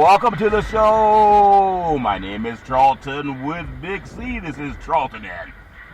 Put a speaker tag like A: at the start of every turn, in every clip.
A: welcome to the show. My name is Charlton with Big C. This is Charlton and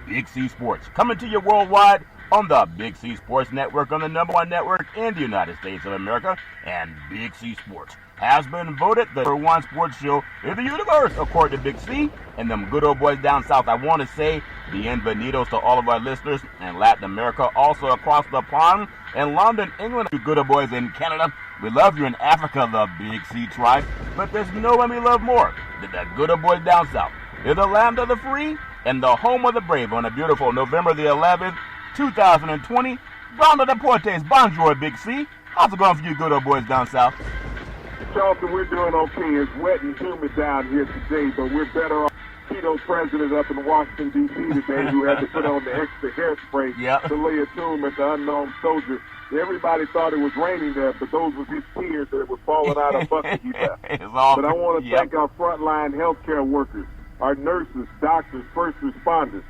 A: Big C Sports, coming to you worldwide on the Big C Sports Network, on the #1 network in the United States of America. And Big C Sports has been voted the #1 sports show in the universe, according to Big C and them good old boys down south. I want to say bienvenidos to all of our listeners in Latin America, also across the pond in London, England. You good old boys in Canada, we love you. In Africa, the Big C tribe. But there's no one we love more than the good old boys down south. They're the land of the free and the home of the brave on a beautiful November the 11th, 2020. Round of the Portes. Bonjour, Big C. How's it going for you good old boys down south?
B: Charlton, we're doing okay. It's wet and humid down here today, but we're better off. Keto president up in Washington, D.C. today, who had to put on the extra hairspray to lay a tomb at the unknown soldier. Everybody thought it was raining there, but those were his tears that were falling out of bucket he left. But I want to thank our frontline healthcare workers, our nurses, doctors, first responders.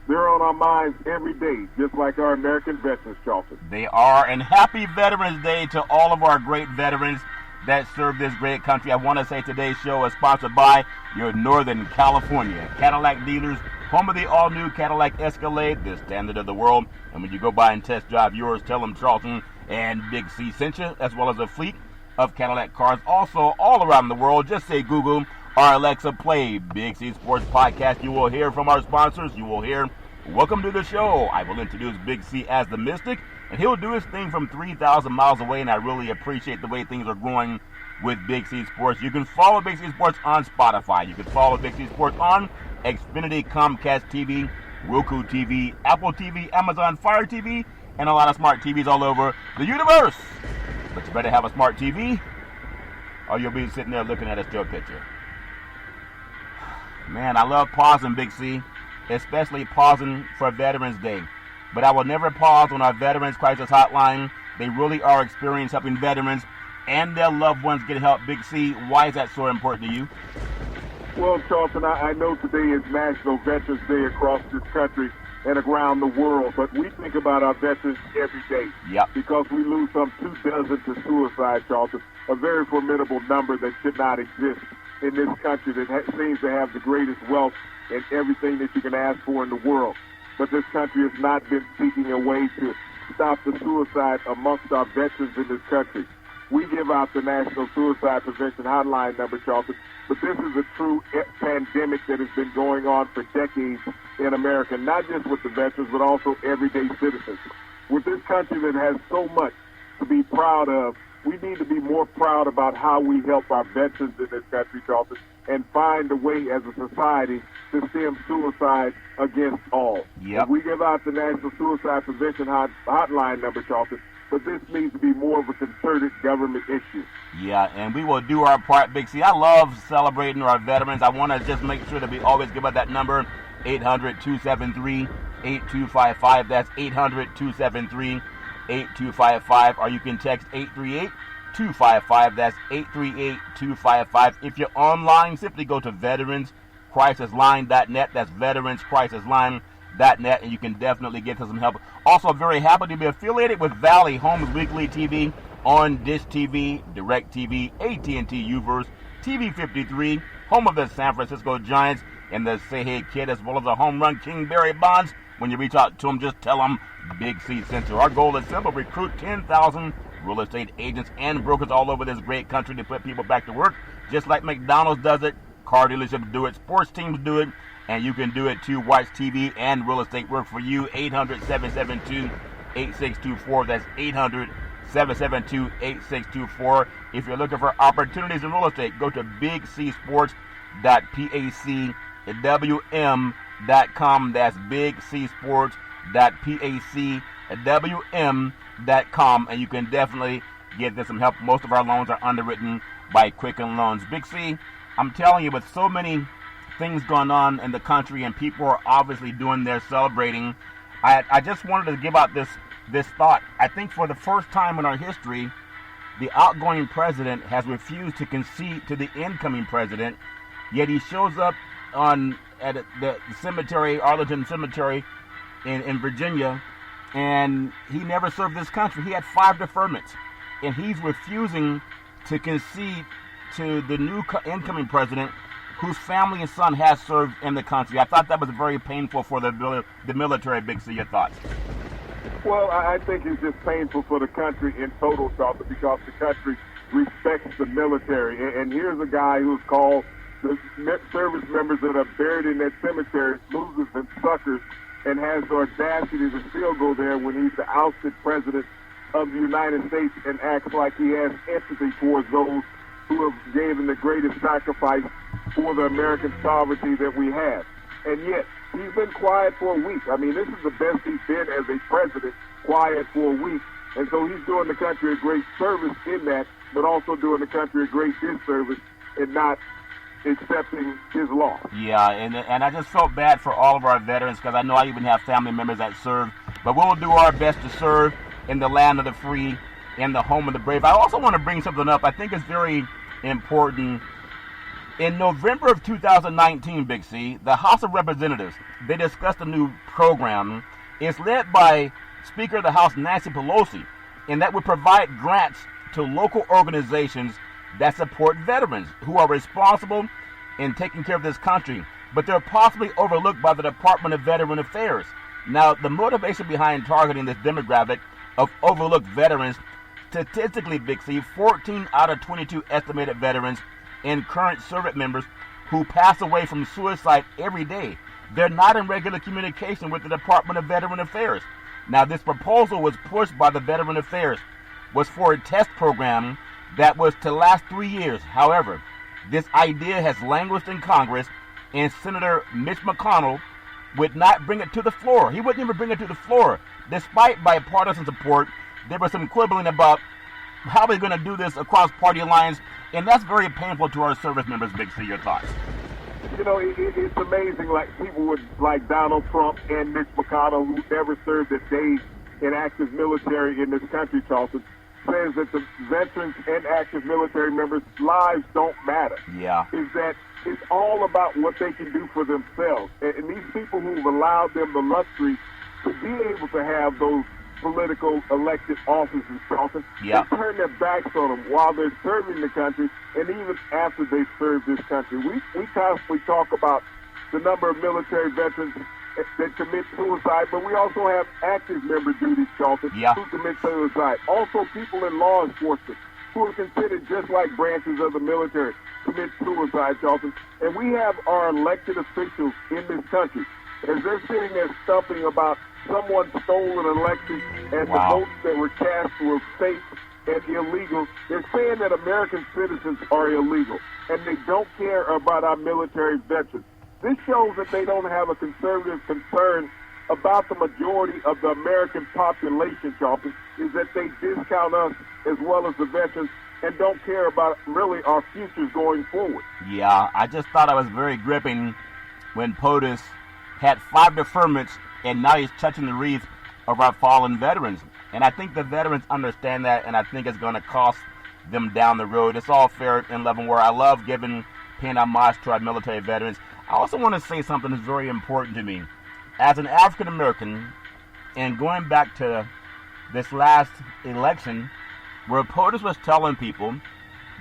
B: They're on our minds every day, just like our American veterans, Charlton.
A: They are, and happy Veterans Day to all of our great veterans that serve this great country. I want to say today's show is sponsored by your Northern California Cadillac dealers, home of the all-new Cadillac Escalade, the standard of the world. And when you go by and test drive yours, tell them Charlton and Big C sent you, as well as a fleet of Cadillac cars also all around the world. Just say Google or Alexa, play Big C Sports Podcast. You will hear from our sponsors. You will hear, welcome to the show. I will introduce Big C as the Mystic, and he'll do his thing from 3,000 miles away, and I really appreciate the way things are growing with Big C Sports. You can follow Big C Sports on Spotify. You can follow Big C Sports on Xfinity, Comcast TV, Roku TV, Apple TV, Amazon Fire TV, and a lot of smart TVs all over the universe. But you better have a smart TV, or you'll be sitting there looking at a still picture. Man, I love pausing, Big C, especially pausing for Veterans Day. But I will never pause on our Veterans Crisis Hotline. They really are experienced helping veterans and their loved ones get help. Big C, why is that so important to you?
B: Well, Charlton, I know today is National Veterans Day across this country and around the world, but we think about our veterans every day. Because we lose some 24 to suicide, Charlton, a very formidable number that should not exist in this country that seems to have the greatest wealth and everything that you can ask for in the world. But this country has not been seeking a way to stop the suicide amongst our veterans in this country. We give out the National Suicide Prevention Hotline number, Charlton, but this is a true pandemic that has been going on for decades in America, not just with the veterans, but also everyday citizens. With this country that has so much to be proud of, we need to be more proud about how we help our veterans in this country, Charlton, and find a way as a society to stem suicide against all. We give out the National Suicide Prevention Hotline number, Charlton, but this needs to be more of a concerted government issue.
A: And we will do our part, Big C. I love celebrating our veterans. I want to just make sure that we always give out that number, 800-273-8255. That's 800-273-8255. Or you can text 838-255. That's 838-255. If you're online, simply go to veteranscrisisline.net. That's veteranscrisisline.net, and you can definitely get to some help. Also, very happy to be affiliated with Valley Homes Weekly TV on Dish TV, Direct TV, AT&T Uverse, TV 53, home of the San Francisco Giants and the Say Hey Kid, as well as the home run king Barry Bonds. When you reach out to them, just tell them Big C sent you. Our goal is simple: recruit 10,000 real estate agents and brokers all over this great country to put people back to work, just like McDonald's does it, car dealerships do it, sports teams do it, and you can do it too. Watch TV and real estate work for you. 800-772-8624. That's 800-772-8624. If you're looking for opportunities in real estate, go to bigcsports.pacwm.com. That's bigcsports.pacwm.com, and you can definitely get them some help. Most of our loans are underwritten by Quicken Loans. Big C, I'm telling you, with so many things going on in the country and people are obviously doing their celebrating, I just wanted to give out this thought. I think for the first time in our history, the outgoing president has refused to concede to the incoming president, yet he shows up at the cemetery, Arlington Cemetery in Virginia, and he never served this country. He had 5 deferments, and he's refusing to concede to the new incoming president, whose family and son has served in the country. I thought that was very painful for the military. Big C, your thoughts?
B: Well, I think it's just painful for the country in total, Charlotte, because the country respects the military. And here's a guy who's called the service members that are buried in that cemetery losers and suckers, and has the audacity to still go there when he's the ousted president of the United States and acts like he has empathy towards those who have given the greatest sacrifice for the American sovereignty that we have. And yet, he's been quiet for a week. I mean, this is the best he's been as a president, quiet for a week. And so he's doing the country a great service in that, but also doing the country a great disservice in not accepting his loss.
A: Yeah, and I just felt bad for all of our veterans, because I know I even have family members that serve. But we'll do our best to serve in the land of the free, in the home of the brave. I also want to bring something up I think it's very important. In November of 2019, Big C, the House of Representatives, they discussed a new program. It's led by Speaker of the House Nancy Pelosi, and that would provide grants to local organizations that support veterans who are responsible in taking care of this country, but they're possibly overlooked by the Department of Veteran Affairs. Now, the motivation behind targeting this demographic of overlooked veterans, statistically, Big C, 14 out of 22 estimated veterans and current service members who pass away from suicide every day, they're not in regular communication with the Department of Veteran Affairs. Now, this proposal was pushed by the Veteran Affairs, was for a test program that was to last 3 years. However, this idea has languished in Congress, and Senator Mitch McConnell would not bring it to the floor. He wouldn't even bring it to the floor. Despite bipartisan support, there was some quibbling about how we're going to do this across party lines, and that's very painful to our service members. Big C, your thoughts?
B: You know, it's amazing, like people would like Donald Trump and Mitch McConnell, who never served a day in active military in this country, Charleston, says that the veterans and active military members' lives don't matter.
A: Yeah.
B: Is that it's all about what they can do for themselves. And these people who've allowed them the luxury to be able to have those political elected offices, Charleston,
A: yeah,
B: they turn their backs on them while they're serving the country, and even after they've served this country. We constantly talk about the number of military veterans that commit suicide, but we also have active member duties, Charleston,
A: yeah,
B: who commit suicide. Also, people in law enforcement who are considered just like branches of the military commit suicide, Charleston. And we have our elected officials in this country, as they're sitting there stumping about someone stole an election and the votes that were cast were fake and illegal. They're saying that American citizens are illegal, and they don't care about our military veterans. This shows that they don't have a conservative concern about the majority of the American population, Charleston, is that they discount us as well as the veterans and don't care about really our futures going forward.
A: Yeah, I just thought I was very gripping when POTUS had 5 deferments, and now he's touching the wreath of our fallen veterans. And I think the veterans understand that, and I think it's going to cost them down the road. It's all fair in love and war. I love paying homage to our military veterans. I also want to say something that's very important to me. As an African American, and going back to this last election, where POTUS was telling people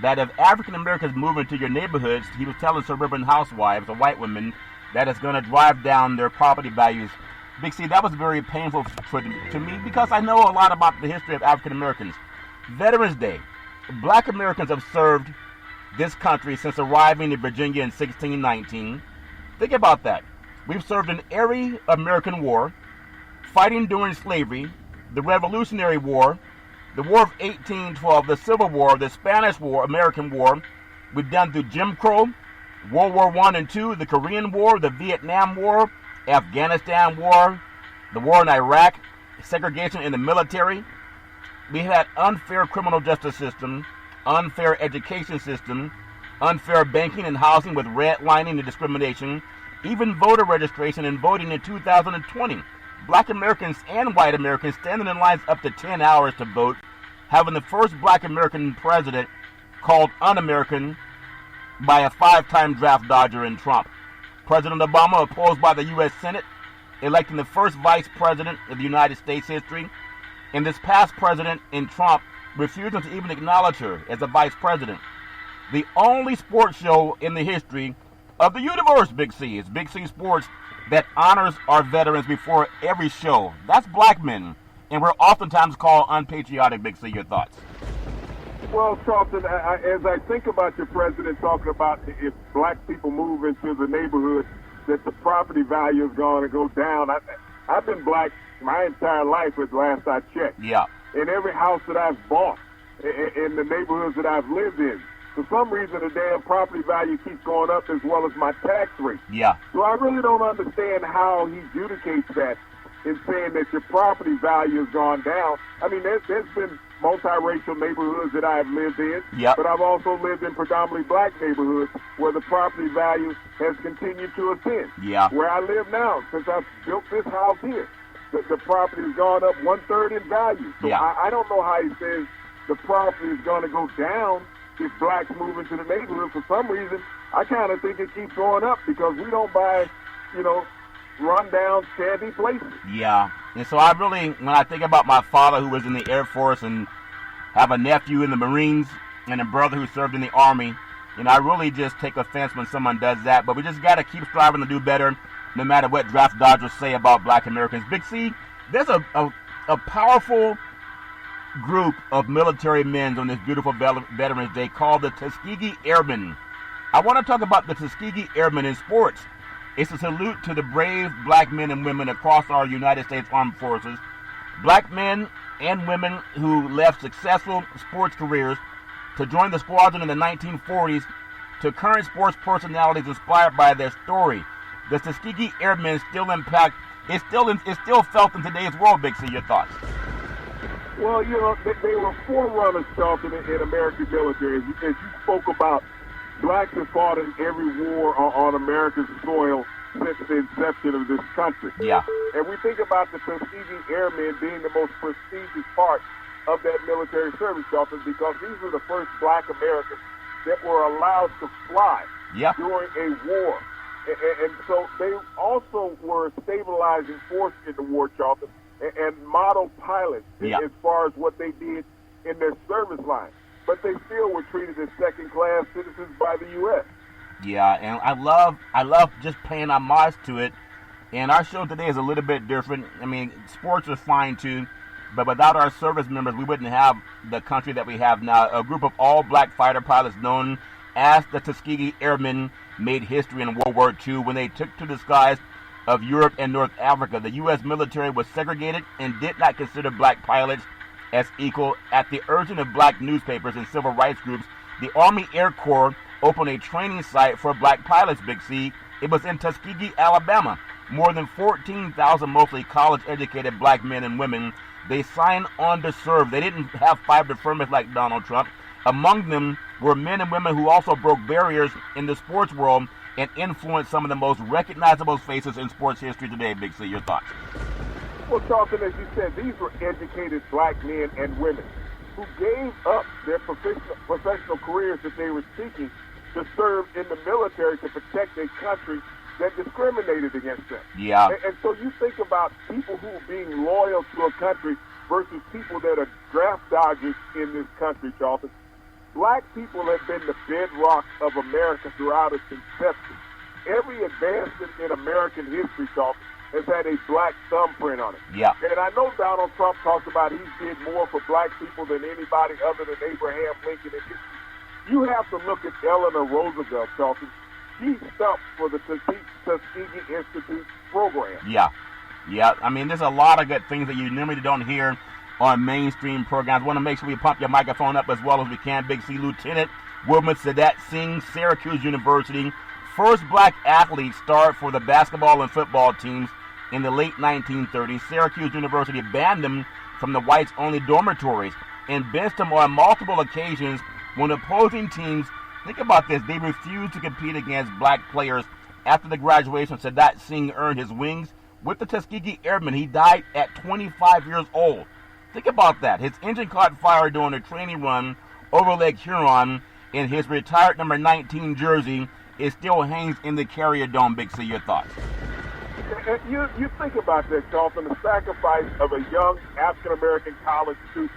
A: that if African Americans move into your neighborhoods, he was telling suburban housewives or white women that it's going to drive down their property values. Big C, that was very painful to me, because I know a lot about the history of African Americans. Veterans Day. Black Americans have served this country since arriving in Virginia in 1619. Think about that. We've served in every American war, fighting during slavery, the Revolutionary War, the War of 1812, the Civil War, the Spanish War, American War. We've done through Jim Crow, World War I and II, the Korean War, the Vietnam War, Afghanistan War, the war in Iraq, segregation in the military. We had unfair criminal justice system, unfair education system, unfair banking and housing with redlining and discrimination, even voter registration and voting in 2020. Black Americans and white Americans standing in lines up to 10 hours to vote, having the first black American president called un-American by a 5-time draft dodger in Trump. President Obama opposed by the U.S. Senate, electing the first vice president of the United States history. And this past president in Trump refusing to even acknowledge her as a vice president. the only sports show in the history of the universe, Big C. It's Big C Sports that honors our veterans before every show. That's black men, and we're oftentimes called unpatriotic, Big C. Your thoughts?
B: Well, Charlton, as I think about your president talking about if black people move into the neighborhood, that the property value is going to go down. I've been black my entire life at last I checked.
A: Yeah.
B: In every house that I've bought, in the neighborhoods that I've lived in, for some reason the damn property value keeps going up as well as my tax rate.
A: Yeah.
B: So I really don't understand how he adjudicates that in saying that your property value has gone down. I mean, there's been multiracial neighborhoods that I've lived in, but I've also lived in predominantly black neighborhoods where the property value has continued to ascend.
A: Yeah.
B: Where I live now, since I've built this house here, the property has gone up 1/3 in value. So I don't know how he says the property is going to go down if blacks move into the neighborhood. For some reason, I kind of think it keeps going up because we don't buy, run-down, shabby places.
A: Yeah. And so I really, when I think about my father who was in the Air Force and have a nephew in the Marines and a brother who served in the Army, I really just take offense when someone does that. But we just got to keep striving to do better no matter what draft dodgers say about black Americans. Big C, there's a powerful group of military men on this beautiful Veterans Day called the Tuskegee Airmen. I want to talk about the Tuskegee Airmen in sports. It's a salute to the brave black men and women across our United States Armed Forces, black men and women who left successful sports careers to join the squadron in the 1940s, to current sports personalities inspired by their story. The Tuskegee Airmen still impact. It's still felt in today's world. Big C, your thoughts?
B: Well, they were forerunners, Charlton, in American military. As you spoke about, blacks have fought in every war on American soil since the inception of this country.
A: Yeah.
B: And we think about the Tuskegee Airmen being the most prestigious part of that military service, Charlton, because these were the first black Americans that were allowed to fly during a war. And so they also were a stabilizing force in the war, Charlton, and model pilots as far as what they did in their service line. But they still were treated as second-class citizens by the U.S.
A: Yeah, and I love just paying homage to it. And our show today is a little bit different. I mean, sports are fine too, but without our service members, we wouldn't have the country that we have now. A group of all-black fighter pilots known as the Tuskegee Airmen made history in World War II when they took to the skies of Europe and North Africa. The U.S. military was segregated and did not consider black pilots as equal. At the urging of black newspapers and civil rights groups, the Army Air Corps opened a training site for black pilots, Big C. It was in Tuskegee, Alabama. More than 14,000 mostly college-educated black men and women, they signed on to serve. They didn't have five deferments like Donald Trump. Among them were men and women who also broke barriers in the sports world and influenced some of the most recognizable faces in sports history today. Big C, your thoughts?
B: Well, Charlton, as you said, these were educated black men and women who gave up their professional careers that they were seeking to serve in the military to protect a country that discriminated against them.
A: Yeah.
B: And so you think about people who are being loyal to a country versus people that are draft dodgers in this country, Charlton. Black people have been the bedrock of America throughout its inception. Every advancement in American history, Charlton, has had a black thumbprint on it.
A: Yeah.
B: And I know Donald Trump talks about he did more for black people than anybody other than Abraham Lincoln. You have to look at Eleanor Roosevelt, Charlton. She stumped for the Tuskegee Institute program.
A: Yeah. Yeah. I mean, there's a lot of good things that you normally don't hear on mainstream programs. I want to make sure we pump your microphone up as well as we can. Big C, Lieutenant Wilma Sadat Singh, Syracuse University. First black athlete starred for the basketball and football teams in the late 1930s. Syracuse University banned them from the whites-only dormitories and benched them on multiple occasions when opposing teams, think about this, they refused to compete against black players. After the graduation, Sadat Singh earned his wings with the Tuskegee Airmen. He died at 25 years old. Think about that. His engine caught fire during a training run over Lake Huron, and his retired number 19 jersey still hangs in the Carrier Dome. Big C, your thoughts?
B: You think about that, Charlton, the sacrifice of a young African-American college student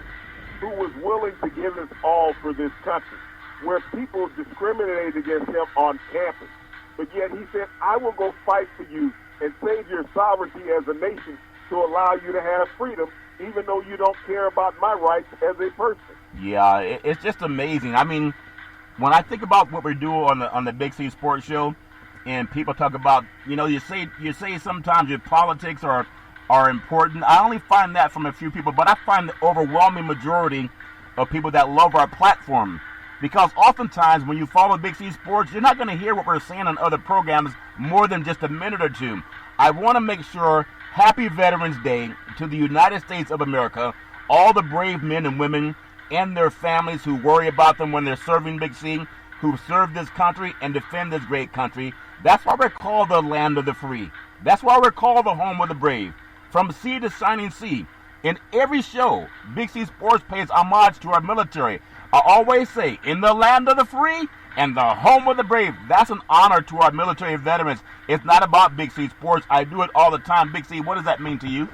B: who was willing to give his all for this country. where people discriminated against him on campus. But yet he said, I will go fight for you and save your sovereignty as a nation to allow you to have freedom, even though you don't care about my rights as a person.
A: Yeah, it's just amazing. I mean, when I think about what we do on the Big C Sports Show, and people talk about, you say sometimes your politics are important. I only find that from a few people, but I find the overwhelming majority of people that love our platform. Because oftentimes when you follow Big C Sports, you're not going to hear what we're saying on other programs more than just a minute or two. I want to make sure, happy Veterans Day to the United States of America, all the brave men and women and their families who worry about them when they're serving Big C, who serve this country and defend this great country. That's why we're called the land of the free. That's why we're called the home of the brave. From sea to shining sea. In every show, Big C Sports pays homage to our military. I always say, in the land of the free and the home of the brave. That's an honor to our military veterans. It's not about Big C Sports. I do it all the time. Big C, what does that mean to you?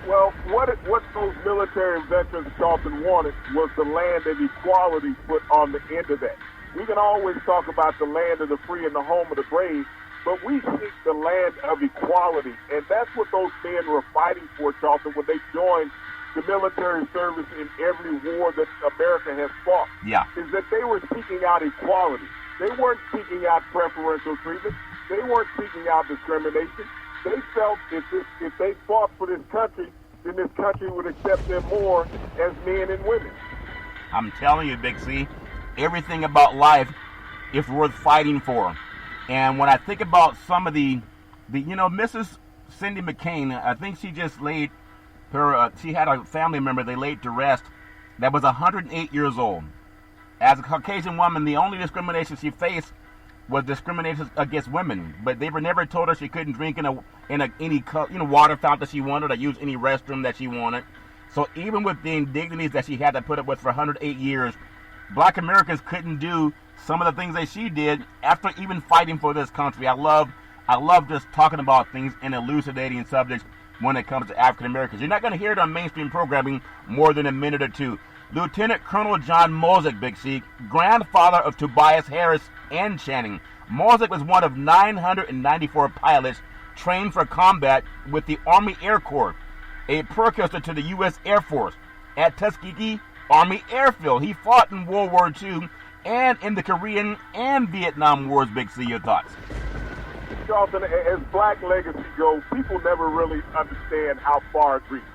B: Well, what those military veterans, Charlton, wanted was the land of equality put on the end of that. We can always talk about the land of the free and the home of the brave, but we seek the land of equality. And that's what those men were fighting for, Charlton, when they joined the military service in every war that America has fought.
A: Yeah.
B: Is that they were seeking out equality. They weren't seeking out preferential treatment. They weren't seeking out discrimination. They felt if they fought for this country, then this country would accept them more as men and women.
A: I'm telling you, Big C, everything about life is worth fighting for. And when I think about some of the Mrs. Cindy McCain, I think she just laid her, she had a family member they laid to rest that was 108 years old. As a Caucasian woman, the only discrimination she faced was discrimination against women. But they were never told her she couldn't drink in any water fountain she wanted or use any restroom that she wanted. So even with the indignities that she had to put up with for 108 years, Black Americans couldn't do some of the things that she did after even fighting for this country. I love just talking about things and elucidating subjects when it comes to African Americans. You're not going to hear it on mainstream programming more than a minute or two. Lieutenant Colonel John Mozick, Big C, grandfather of Tobias Harris and Channing. Mozick was one of 994 pilots trained for combat with the Army Air Corps, a precursor to the U.S. Air Force. At Tuskegee Army Airfield, he fought in World War II and in the Korean and Vietnam Wars. Big C, your thoughts?
B: Charlton, as Black legacy goes, people never really understand how far it reaches.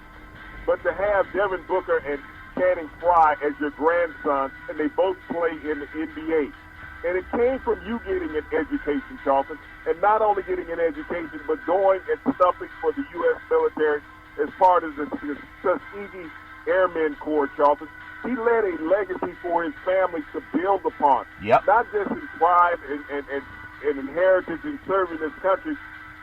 B: But to have Devin Booker and Channing Frye as your grandsons, and they both play in the NBA. And it came from you getting an education, Charlton, and not only getting an education, but going and stumping for the U.S. military as part of the Tuskegee Airmen Corps, Charlton. He led a legacy for his family to build upon.
A: Yep.
B: Not just in pride and in heritage in serving this country,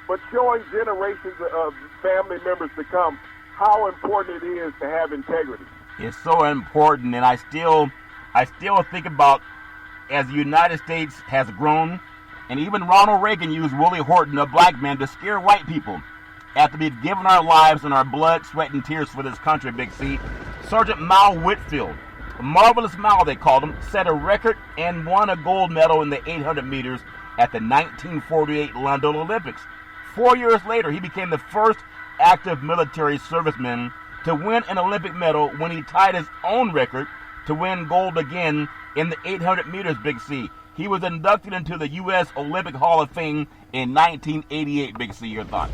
B: but showing generations of family members to come how important it is to have integrity.
A: It's so important, and I still think about as the United States has grown, and even Ronald Reagan used Willie Horton, a black man, to scare white people. After we've given our lives and our blood, sweat, and tears for this country, Big C, Sergeant Mal Whitfield, Marvelous Mal they called him, set a record and won a gold medal in the 800 meters at the 1948 London Olympics. 4 years later, he became the first active military serviceman to win an Olympic medal when he tied his own record to win gold again in the 800 meters, Big C. He was inducted into the U.S. Olympic Hall of Fame in 1988, Big C. Your thoughts?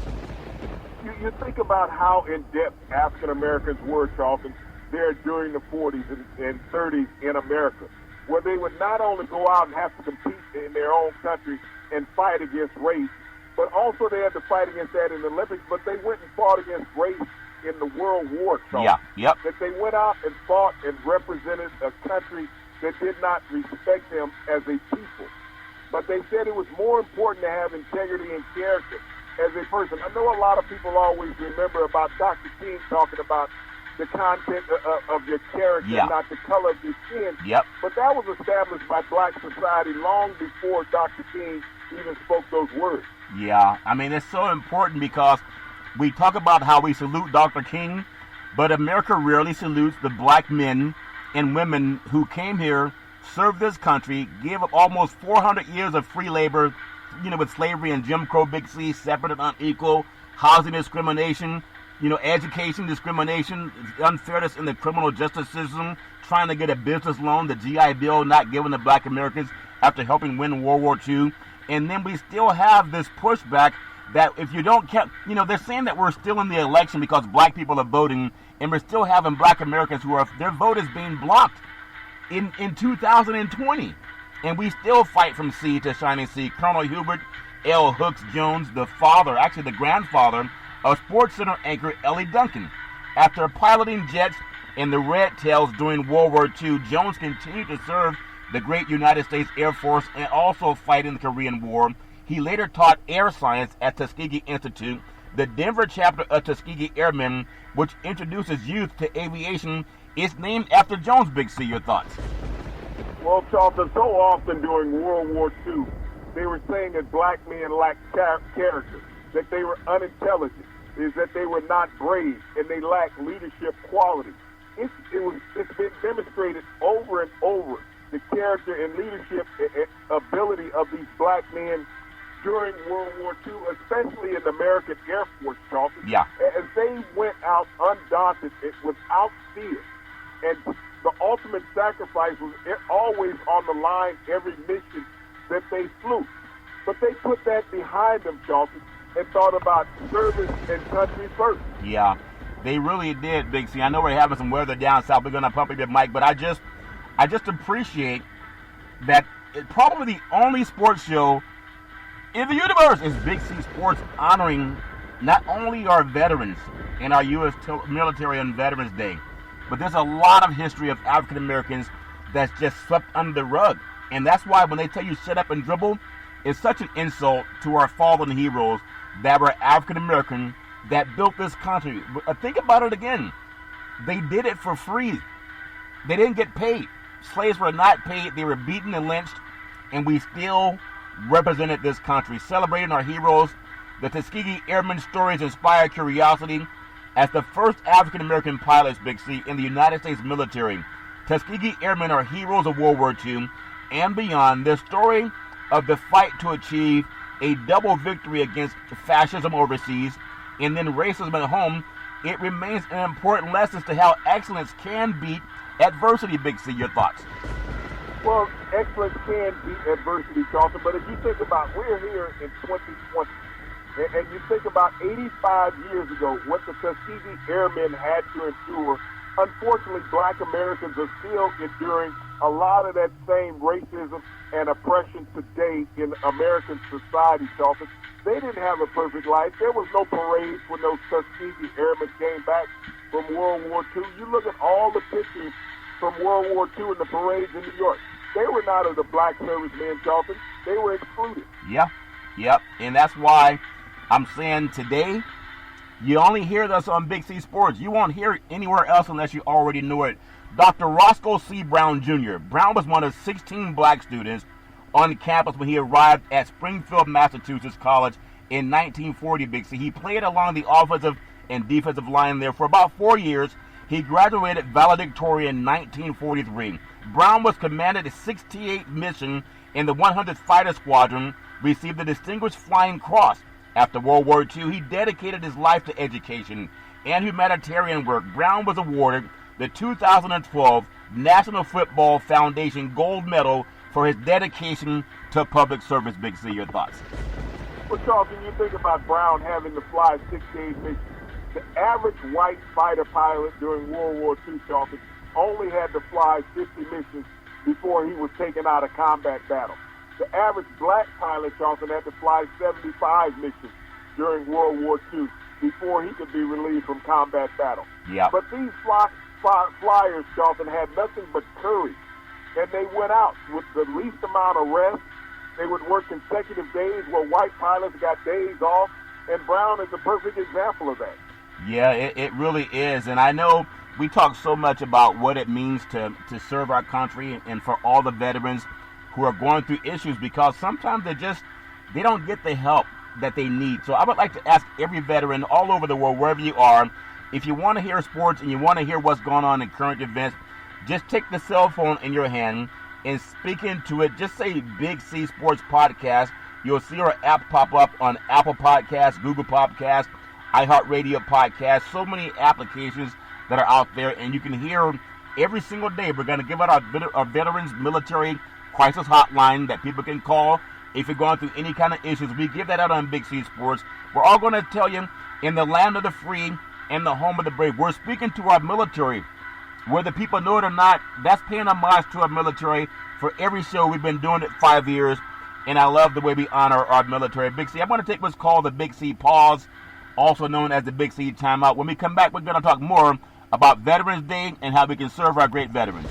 B: You think about how in-depth African Americans were, Charlton, there during the 40s and 30s in America, where they would not only go out and have to compete in their own country and fight against race, but also they had to fight against that in the Olympics, but they went and fought against race in the World War, Charlton.
A: Yeah, yep.
B: That they went out and fought and represented a country that did not respect them as a people. But they said it was more important to have integrity and character as a person. I know a lot of people always remember about Dr. King talking about the content of your character,
A: yeah,
B: not the color of your skin.
A: Yep.
B: But that was established by black society long before Dr. King even spoke those words.
A: Yeah, I mean, it's so important because we talk about how we salute Dr. King, but America rarely salutes the black men and women who came here served this country, gave up almost 400 years of free labor, with slavery and Jim Crow, Big C, separate and unequal, housing discrimination, education discrimination, unfairness in the criminal justice system, trying to get a business loan, the GI Bill not given to black Americans after helping win World War II. And then we still have this pushback that if you don't count, they're saying that we're still in the election because black people are voting, and we're still having black Americans their vote is being blocked in 2020. And we still fight from sea to shining sea. Colonel Hubert L. Hooks Jones, the grandfather of SportsCenter anchor Ellie Duncan. After piloting jets in the Red Tails during World War II, Jones continued to serve the great United States Air Force and also fight in the Korean War. He later taught air science at Tuskegee Institute, the Denver chapter of Tuskegee Airmen, which introduces youth to aviation. Is named after Jones. Big C, your thoughts?
B: Well, Charlton, so often during World War II, they were saying that black men lacked character, that they were unintelligent, is that they were not brave, and they lacked leadership qualities. It's been demonstrated over and over, the character and leadership ability of these black men during World War II, especially in the American Air Force, Charlton.
A: Yeah.
B: As they went out undaunted, without fear. And the ultimate sacrifice was always on the line every mission that they flew. But they put that behind them, Charlton, and thought about service and country first.
A: Yeah, they really did, Big C. I know we're having some weather down south. We're going to pump up your mic, but I just appreciate that probably the only sports show in the universe is Big C Sports honoring not only our veterans in our U.S. Military and Veterans Day, but there's a lot of history of African Americans that's just swept under the rug. And that's why when they tell you shut up and dribble, it's such an insult to our fallen heroes that were African American that built this country. Think about it again. They did it for free. They didn't get paid. Slaves were not paid. They were beaten and lynched, and we still represented this country, celebrating our heroes. The Tuskegee Airmen stories inspire curiosity. As the first African American pilots, Big C, in the United States military, Tuskegee Airmen are heroes of World War II and beyond. Their story of the fight to achieve a double victory against fascism overseas and then racism at home, it remains an important lesson to how excellence can beat adversity. Big C, your thoughts?
B: Well, excellence can beat adversity, Charlton, but if you think about, we're here in 2020, and you think about 85 years ago, what the Tuskegee Airmen had to endure. Unfortunately, black Americans are still enduring a lot of that same racism and oppression today in American society, Charlton. They didn't have a perfect life. There was no parades when those Tuskegee Airmen came back from World War II. You look at all the pictures from World War II and the parades in New York. They were not of the black servicemen, Charlton. They were excluded.
A: Yep. And that's why I'm saying today, you only hear this on Big C Sports. You won't hear it anywhere else unless you already knew it. Dr. Roscoe C. Brown Jr. Brown was one of 16 black students on campus when he arrived at Springfield, Massachusetts College in 1940, Big C. He played along the offensive and defensive line there for about 4 years. He graduated valedictorian in 1943. Brown was commanded a 68th mission in the 100th Fighter Squadron, received the Distinguished Flying Cross. After World War II, he dedicated his life to education and humanitarian work. Brown was awarded the 2012 National Football Foundation Gold Medal for his dedication to public service. Big C, your thoughts?
B: Well, Charlton, you think about Brown having to fly 68 missions. The average white fighter pilot during World War II, Charlton, only had to fly 50 missions before he was taken out of combat battle. The average black pilot, Charlton, had to fly 75 missions during World War II before he could be relieved from combat battle.
A: Yeah.
B: But these flyers, Charlton, had nothing but courage. And they went out with the least amount of rest. They would work consecutive days where white pilots got days off. And Brown is a perfect example of that.
A: Yeah, it really is. And I know we talk so much about what it means to serve our country and for all the veterans who are going through issues, because sometimes they don't get the help that they need. So I would like to ask every veteran all over the world, wherever you are, if you want to hear sports and you want to hear what's going on in current events, just take the cell phone in your hand and speak into it. Just say Big C Sports Podcast. You'll see our app pop up on Apple Podcasts, Google Podcasts, iHeartRadio Podcasts, so many applications that are out there, and you can hear every single day. We're going to give out our Veterans Military Crisis Hotline that people can call if you're going through any kind of issues. We give that out on Big C Sports. We're all going to tell you, in the land of the free and the home of the brave, we're speaking to our military. Whether people know it or not, that's paying homage to our military. For every show, we've been doing it 5 years, and I love the way we honor our military. Big C, I'm going to take what's called the Big C Pause, also known as the Big C Timeout. When we come back, we're going to talk more about Veterans Day and how we can serve our great veterans.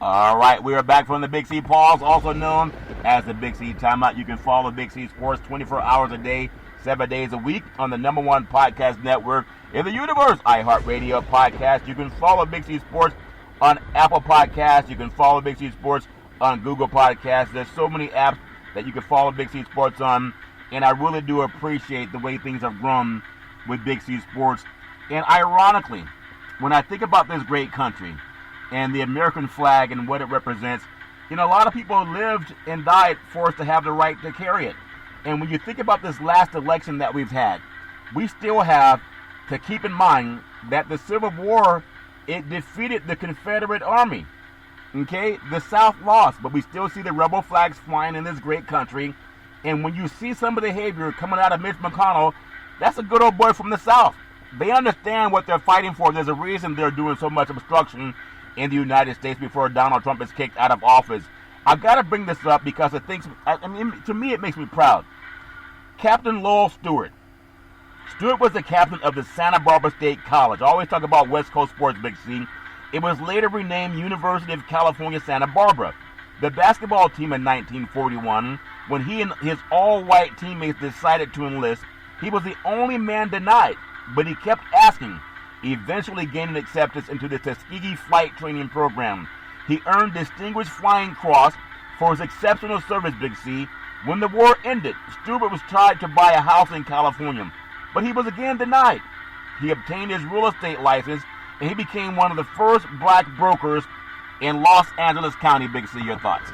A: All right, we are back from the Big C Pause, also known as the Big C Timeout. You can follow Big C Sports 24 hours a day, 7 days a week on the #1 podcast network in the universe, iHeartRadio Podcast. You can follow Big C Sports on Apple Podcasts. You can follow Big C Sports on Google Podcasts. There's so many apps that you can follow Big C Sports on, and I really do appreciate the way things have grown with Big C Sports. And ironically, when I think about this great country and the American flag and what it represents, a lot of people lived and died for us to have the right to carry it. And when you think about this last election that we've had, we still have to keep in mind that the Civil War, it defeated the Confederate Army. Okay? The South lost, but we still see the rebel flags flying in this great country. And when you see some of the behavior coming out of Mitch McConnell, that's a good old boy from the South. They understand what they're fighting for. There's a reason they're doing so much obstruction in the United States before Donald Trump is kicked out of office. I've got to bring this up because to me, it makes me proud. Captain Lowell Stewart. Stewart was the captain of the Santa Barbara State College. I always talk about West Coast sports, Big C. It was later renamed University of California, Santa Barbara. The basketball team in 1941, when he and his all-white teammates decided to enlist, he was the only man denied, but he kept asking, eventually gaining acceptance into the Tuskegee Flight Training Program. He earned Distinguished Flying Cross for his exceptional service, Big C. When the war ended, Stewart was tried to buy a house in California, but he was again denied. He obtained his real estate license, and he became one of the first black brokers in Los Angeles County. Big C, your thoughts?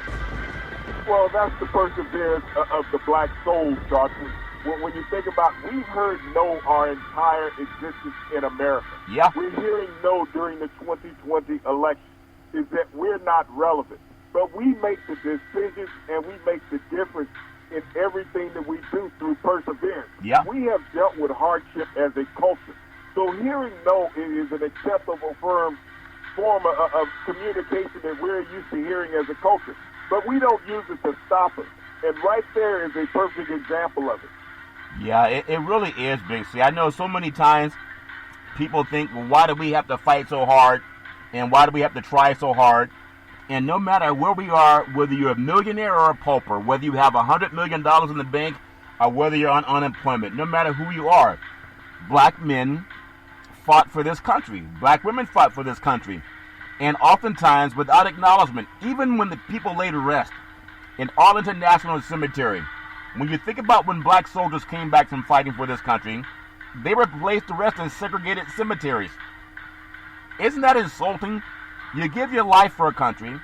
B: Well, that's the perseverance of the black soul, Charlton. When you think about, we've heard no our entire existence in America.
A: Yeah.
B: We're hearing no during the 2020 election, is that we're not relevant. But we make the decisions and we make the difference in everything that we do through perseverance.
A: Yeah.
B: We have dealt with hardship as a culture. So hearing no is an acceptable form of communication that we're used to hearing as a culture. But we don't use it to stop us. And right there is a perfect example of it.
A: Yeah, it really is, Big C. I know so many times people think, well, why do we have to fight so hard? And why do we have to try so hard? And no matter where we are, whether you're a millionaire or a pauper, whether you have $100 million in the bank or whether you're on unemployment, no matter who you are, black men fought for this country. Black women fought for this country. And oftentimes, without acknowledgement, even when the people lay to rest in Arlington National Cemetery, when you think about when black soldiers came back from fighting for this country, they were placed to rest in segregated cemeteries. Isn't that insulting? You give your life for a country,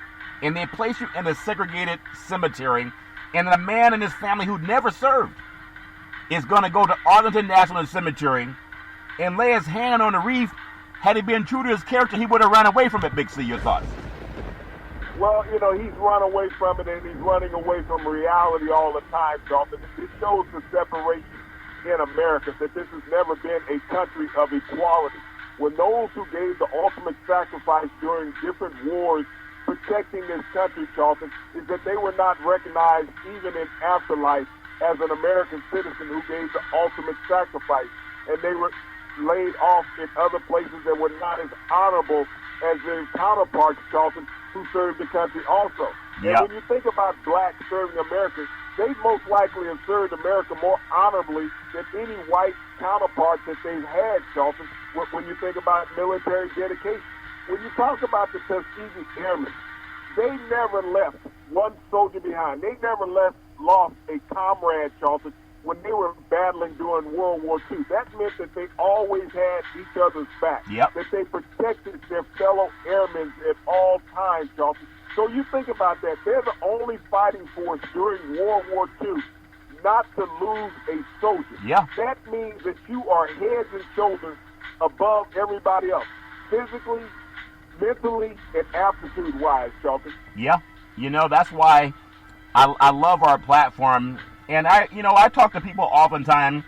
A: and they place you in a segregated cemetery, and a man and his family who never served is going to go to Arlington National Cemetery and lay his hand on the wreath. Had he been true to his character, he would have run away from it. Big C, your thoughts?
B: Well, he's run away from it, and he's running away from reality all the time, Dalton. It shows the separation in America, that this has never been a country of equality. When those who gave the ultimate sacrifice during different wars protecting this country, Charlton, is that they were not recognized even in afterlife as an American citizen who gave the ultimate sacrifice. And they were laid off in other places that were not as honorable as their counterparts, Charlton, who served the country also.
A: Yep.
B: And when you think about blacks serving America, they most likely have served America more honorably than any white counterpart that they've had, Charlton, when you think about military dedication. When you talk about the Tuskegee Airmen, they never left one soldier behind. They never lost a comrade, Charlton, when they were battling during World War II. That meant that they always had each other's back.
A: Yep.
B: That they protected their fellow airmen at all times, Charlton. So you think about that. They're the only fighting force during World War II not to lose a soldier.
A: Yeah.
B: That means that you are heads and shoulders above everybody else, physically, mentally, and aptitude-wise, Charlton.
A: Yeah. That's why I love our platform. And I talk to people oftentimes,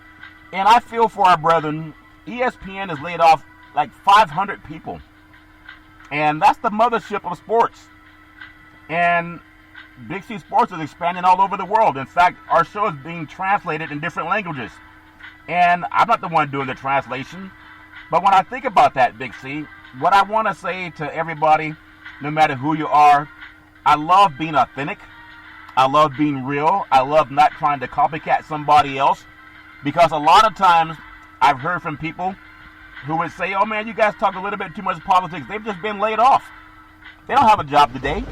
A: and I feel for our brethren. ESPN has laid off like 500 people. And that's the mothership of sports. And Big C Sports is expanding all over the world. In fact, our show is being translated in different languages. And I'm not the one doing the translation. But when I think about that, Big C, what I want to say to everybody, no matter who you are, I love being authentic. I love being real. I love not trying to copycat somebody else. Because a lot of times I've heard from people who would say, oh man, you guys talk a little bit too much politics. They've just been laid off. They don't have a job today.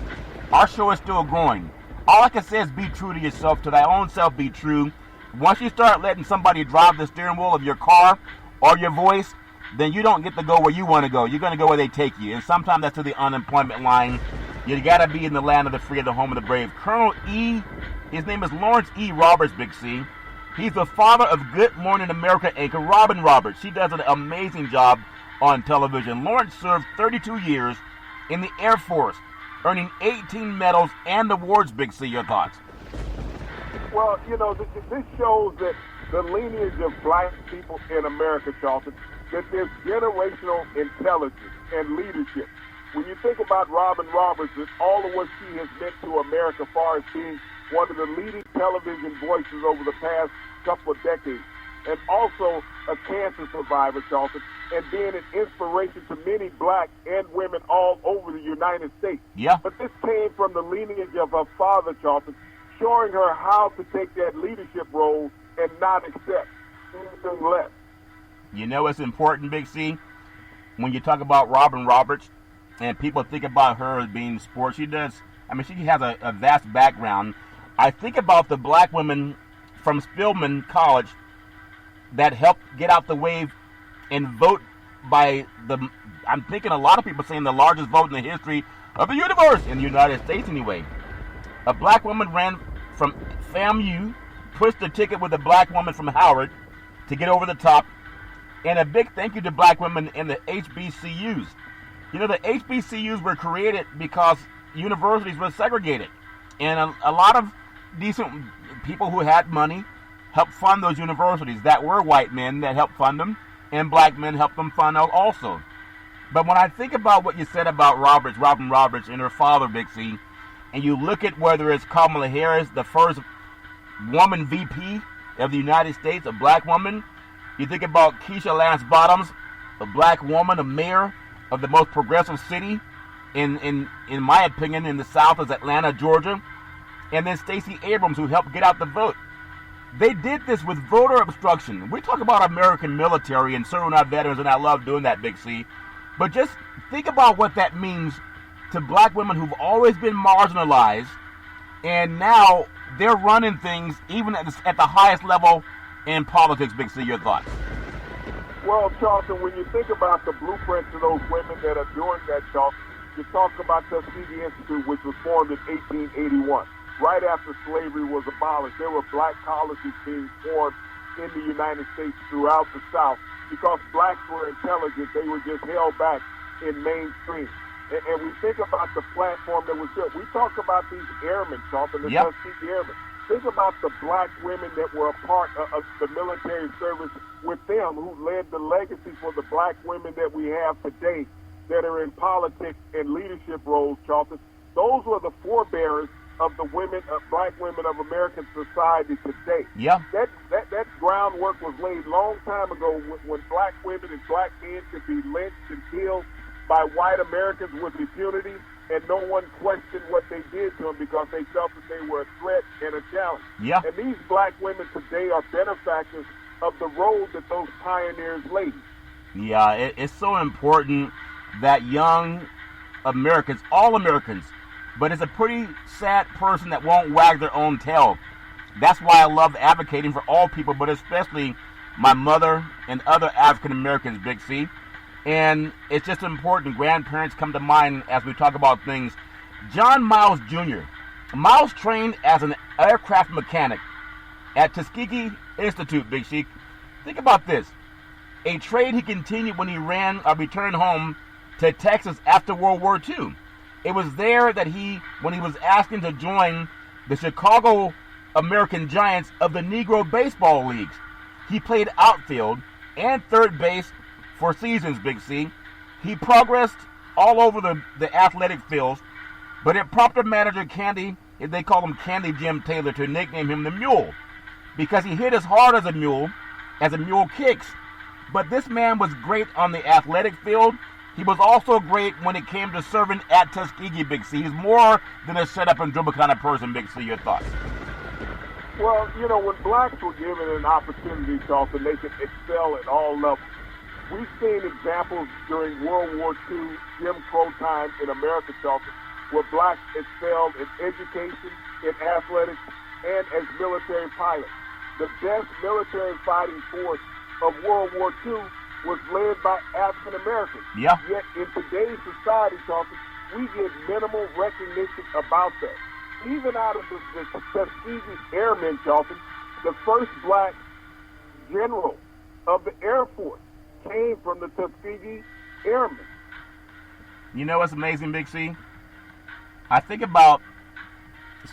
A: Our show is still growing. All I can say is be true to yourself. To thy own self be true. Once you start letting somebody drive the steering wheel of your car or your voice, then you don't get to go where you want to go. You're going to go where they take you. And sometimes that's to the unemployment line. You got to be in the land of the free, the home of the brave. Colonel E., his name is Lawrence E. Roberts, Big C. He's the father of Good Morning America anchor Robin Roberts. She does an amazing job on television. Lawrence served 32 years in the Air Force, earning 18 medals and awards, Big C. Your thoughts?
B: Well, this shows that the lineage of black people in America, Charlton, that there's generational intelligence and leadership. When you think about Robin Roberts and all of what she has meant to America as far as being one of the leading television voices over the past couple of decades, and also a cancer survivor, Charlton, and being an inspiration to many black and women all over the United States.
A: Yeah. But
B: this came from the lineage of her father, Charlton, showing her how to take that leadership role and not accept anything less.
A: It's important, Big C, when you talk about Robin Roberts, and people think about her as being sports. She has a vast background. I think about the black women from Spelman College that helped get out the wave and vote by I'm thinking a lot of people saying the largest vote in the history of the universe, in the United States anyway. A black woman ran from FAMU, pushed the ticket with a black woman from Howard to get over the top. And a big thank you to black women in the HBCUs. The HBCUs were created because universities were segregated. And a lot of decent people who had money helped fund those universities. That were white men that helped fund them, and black men helped them fund out also. But when I think about what you said about Robin Roberts, and her father, Big C, and you look at whether it's Kamala Harris, the first woman VP of the United States, a black woman. You think about Keisha Lance Bottoms, a black woman, a mayor of the most progressive city, in my opinion, in the South is Atlanta, Georgia. And then Stacey Abrams, who helped get out the vote. They did this with voter obstruction. We talk about American military and serving our veterans, and I love doing that, Big C. But just think about what that means to black women who've always been marginalized, and now they're running things even at the highest level in politics. Big C, your thoughts?
B: Well, Charlton, when you think about the blueprints of those women that are doing that, Charlton, you talk about Tuskegee Institute, which was formed in 1881. Right after slavery was abolished, there were black colleges being formed in the United States throughout the South because blacks were intelligent. They were just held back in mainstream. And we think about the platform that was built. We talk about these airmen, Charlton, the Tuskegee Airmen. Think about the black women that were a part of the military service with them, who led the legacy for the black women that we have today that are in politics and leadership roles, Charlton. Those were the forebearers of the women, black women of American society today.
A: Yeah.
B: That groundwork was laid long time ago when black women and black men could be lynched and killed by white Americans with impunity, and no one questioned what they did to them because they felt that they were a threat and a challenge.
A: Yeah.
B: And these black women today are benefactors of the road that those pioneers laid.
A: Yeah, it's so important that young Americans, all Americans, but it's a pretty sad person that won't wag their own tail. That's why I love advocating for all people, but especially my mother and other African Americans, Big C. And it's just important. Grandparents come to mind as we talk about things. John Miles Jr. Miles trained as an aircraft mechanic at Tuskegee Institute, Big C. Think about this. A trade he continued when he returned home to Texas after World War II. It was there that when he was asking to join the Chicago American Giants of the Negro Baseball Leagues, he played outfield and third base for seasons, Big C. He progressed all over the athletic fields, but it prompted manager Candy, they call him Candy Jim Taylor, to nickname him the Mule, because he hit as hard as a mule kicks. But this man was great on the athletic field. He was also great when it came to serving at Tuskegee, Big C. He's more than a set up and dribble kind of person, Big C. Your thoughts?
B: Well, when blacks were given an opportunity, Charlton, they could excel at all levels. We've seen examples during World War II, Jim Crow time in America, Charlton, where blacks excelled in education, in athletics, and as military pilots. The best military fighting force of World War II was led by African Americans.
A: Yeah.
B: Yet in today's society, Charlton, we get minimal recognition about that. Even out of the Tuskegee Airmen, Charlton, the first black general of the Air Force came from the Tuskegee Airmen.
A: You know what's amazing, Big C? I think about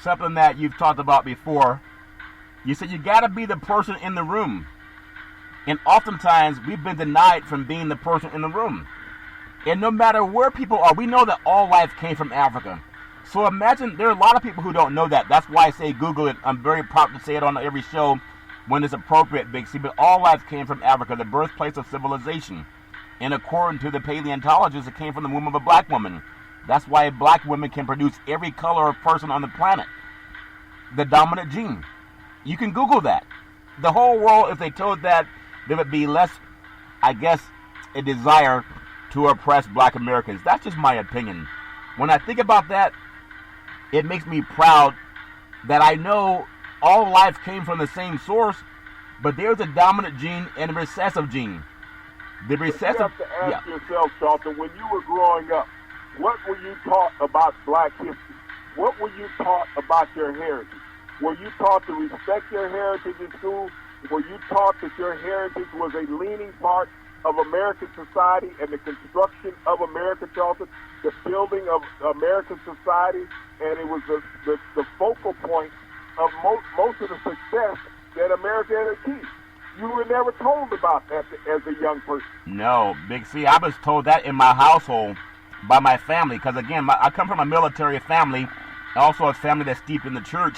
A: something that you've talked about before. You said you got to be the person in the room. And oftentimes, we've been denied from being the person in the room. And no matter where people are, we know that all life came from Africa. So imagine, there are a lot of people who don't know that. That's why I say Google it. I'm very proud to say it on every show when it's appropriate, Big C. But all life came from Africa, the birthplace of civilization. And according to the paleontologists, it came from the womb of a black woman. That's why black women can produce every color of person on the planet. The dominant gene. You can Google that. The whole world, if they told that, there would be less, I guess, a desire to oppress black Americans. That's just my opinion. When I think about that, it makes me proud that I know all life came from the same source, but there's a dominant gene and a recessive gene. The recessive...
B: You have to ask yourself, Charlton, when you were growing up, what were you taught about black history? What were you taught about your heritage? Were you taught to respect your heritage in school? Were you taught that your heritage was a leaning part of American society and the construction of America, Charlton, the building of American society, and it was the focal point of most of the success that America had achieved? You were never told about that as a young person.
A: No, Big C, I was told that in my household by my family, because again, I come from a military family, also a family that's steeped in the church,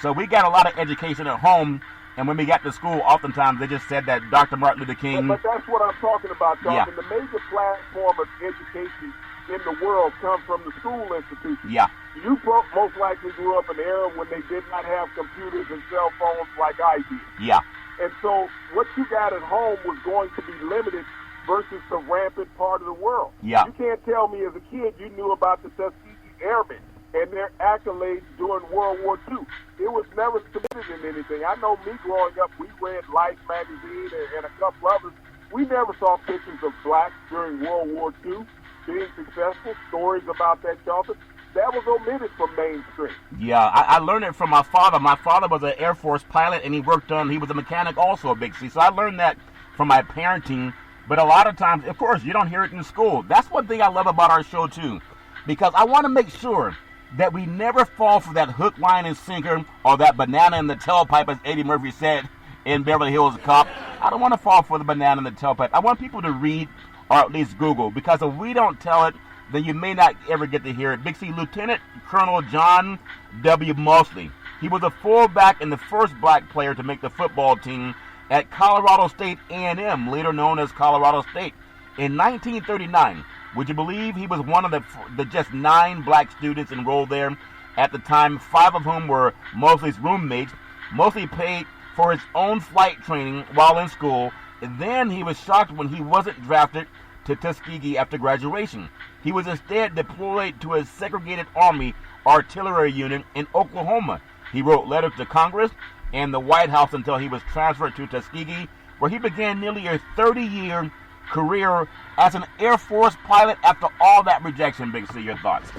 A: so we got a lot of education at home. And when we got to school, oftentimes they just said that Dr. Martin Luther King...
B: But that's what I'm talking about, Charlton. Yeah. The major platform of education in the world comes from the school institutions.
A: Yeah.
B: You most likely grew up in an era when they did not have computers and cell phones like I did.
A: Yeah.
B: And so what you got at home was going to be limited versus the rampant part of the world.
A: Yeah.
B: You can't tell me as a kid you knew about the Tuskegee Airmen and their accolades during World War II. It was never submitted in anything. I know me growing up, we read Life magazine and a couple others. We never saw pictures of blacks during World War II being successful, stories about that, Charlton. That was omitted from mainstream.
A: Yeah, I learned it from my father. My father was an Air Force pilot, and he was a mechanic also, Big C. So I learned that from my parenting. But a lot of times, of course, you don't hear it in school. That's one thing I love about our show, too, because I want to make sure that we never fall for that hook, line, and sinker, or that banana in the tailpipe, as Eddie Murphy said in Beverly Hills Cop. I don't want to fall for the banana in the tailpipe. I want people to read or at least Google, because if we don't tell it, then you may not ever get to hear it. Big C, Lieutenant Colonel John W. Mosley. He was a fullback and the first black player to make the football team at Colorado State A&M, later known as Colorado State. In 1939, would you believe he was one of the just 9 black students enrolled there at the time, 5 of whom were Mosley's roommates. Mosley paid for his own flight training while in school, and then he was shocked when he wasn't drafted to Tuskegee after graduation. He was instead deployed to a segregated Army artillery unit in Oklahoma. He wrote letters to Congress, and the White House until he was transferred to Tuskegee, where he began nearly a 30-year career as an Air Force pilot after all that rejection. Big C, your thoughts?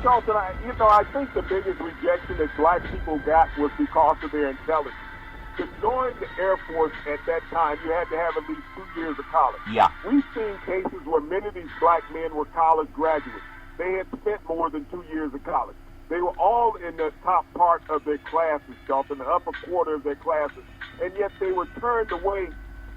B: Charlton, I think the biggest rejection that black people got was because of their intelligence. To join the Air Force at that time, you had to have at least 2 years of college.
A: Yeah.
B: We've seen cases where many of these black men were college graduates. They had spent more than 2 years of college. They were all in the top part of their classes, Charlton, the upper quarter of their classes, and yet they were turned away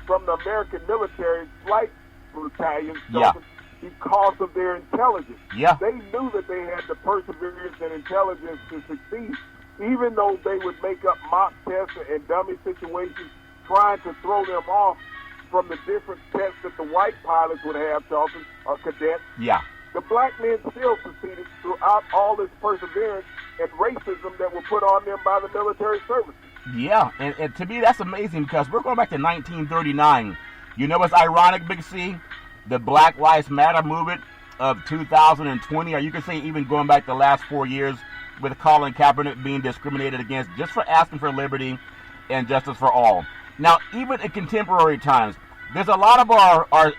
B: from the American military flight battalions, Charlton, because of their intelligence.
A: Yeah.
B: They knew that they had the perseverance and intelligence to succeed, even though they would make up mock tests and dummy situations, trying to throw them off from the different tests that the white pilots would have, Charlton, or cadets.
A: Yeah.
B: The black men still succeeded throughout all this perseverance and racism that were put on them by the military services.
A: Yeah, and to me that's amazing because we're going back to 1939. You know what's ironic, Big C? The Black Lives Matter movement of 2020, or you could say even going back the last 4 years, with Colin Kaepernick being discriminated against just for asking for liberty and justice for all. Now, even in contemporary times, there's a lot of our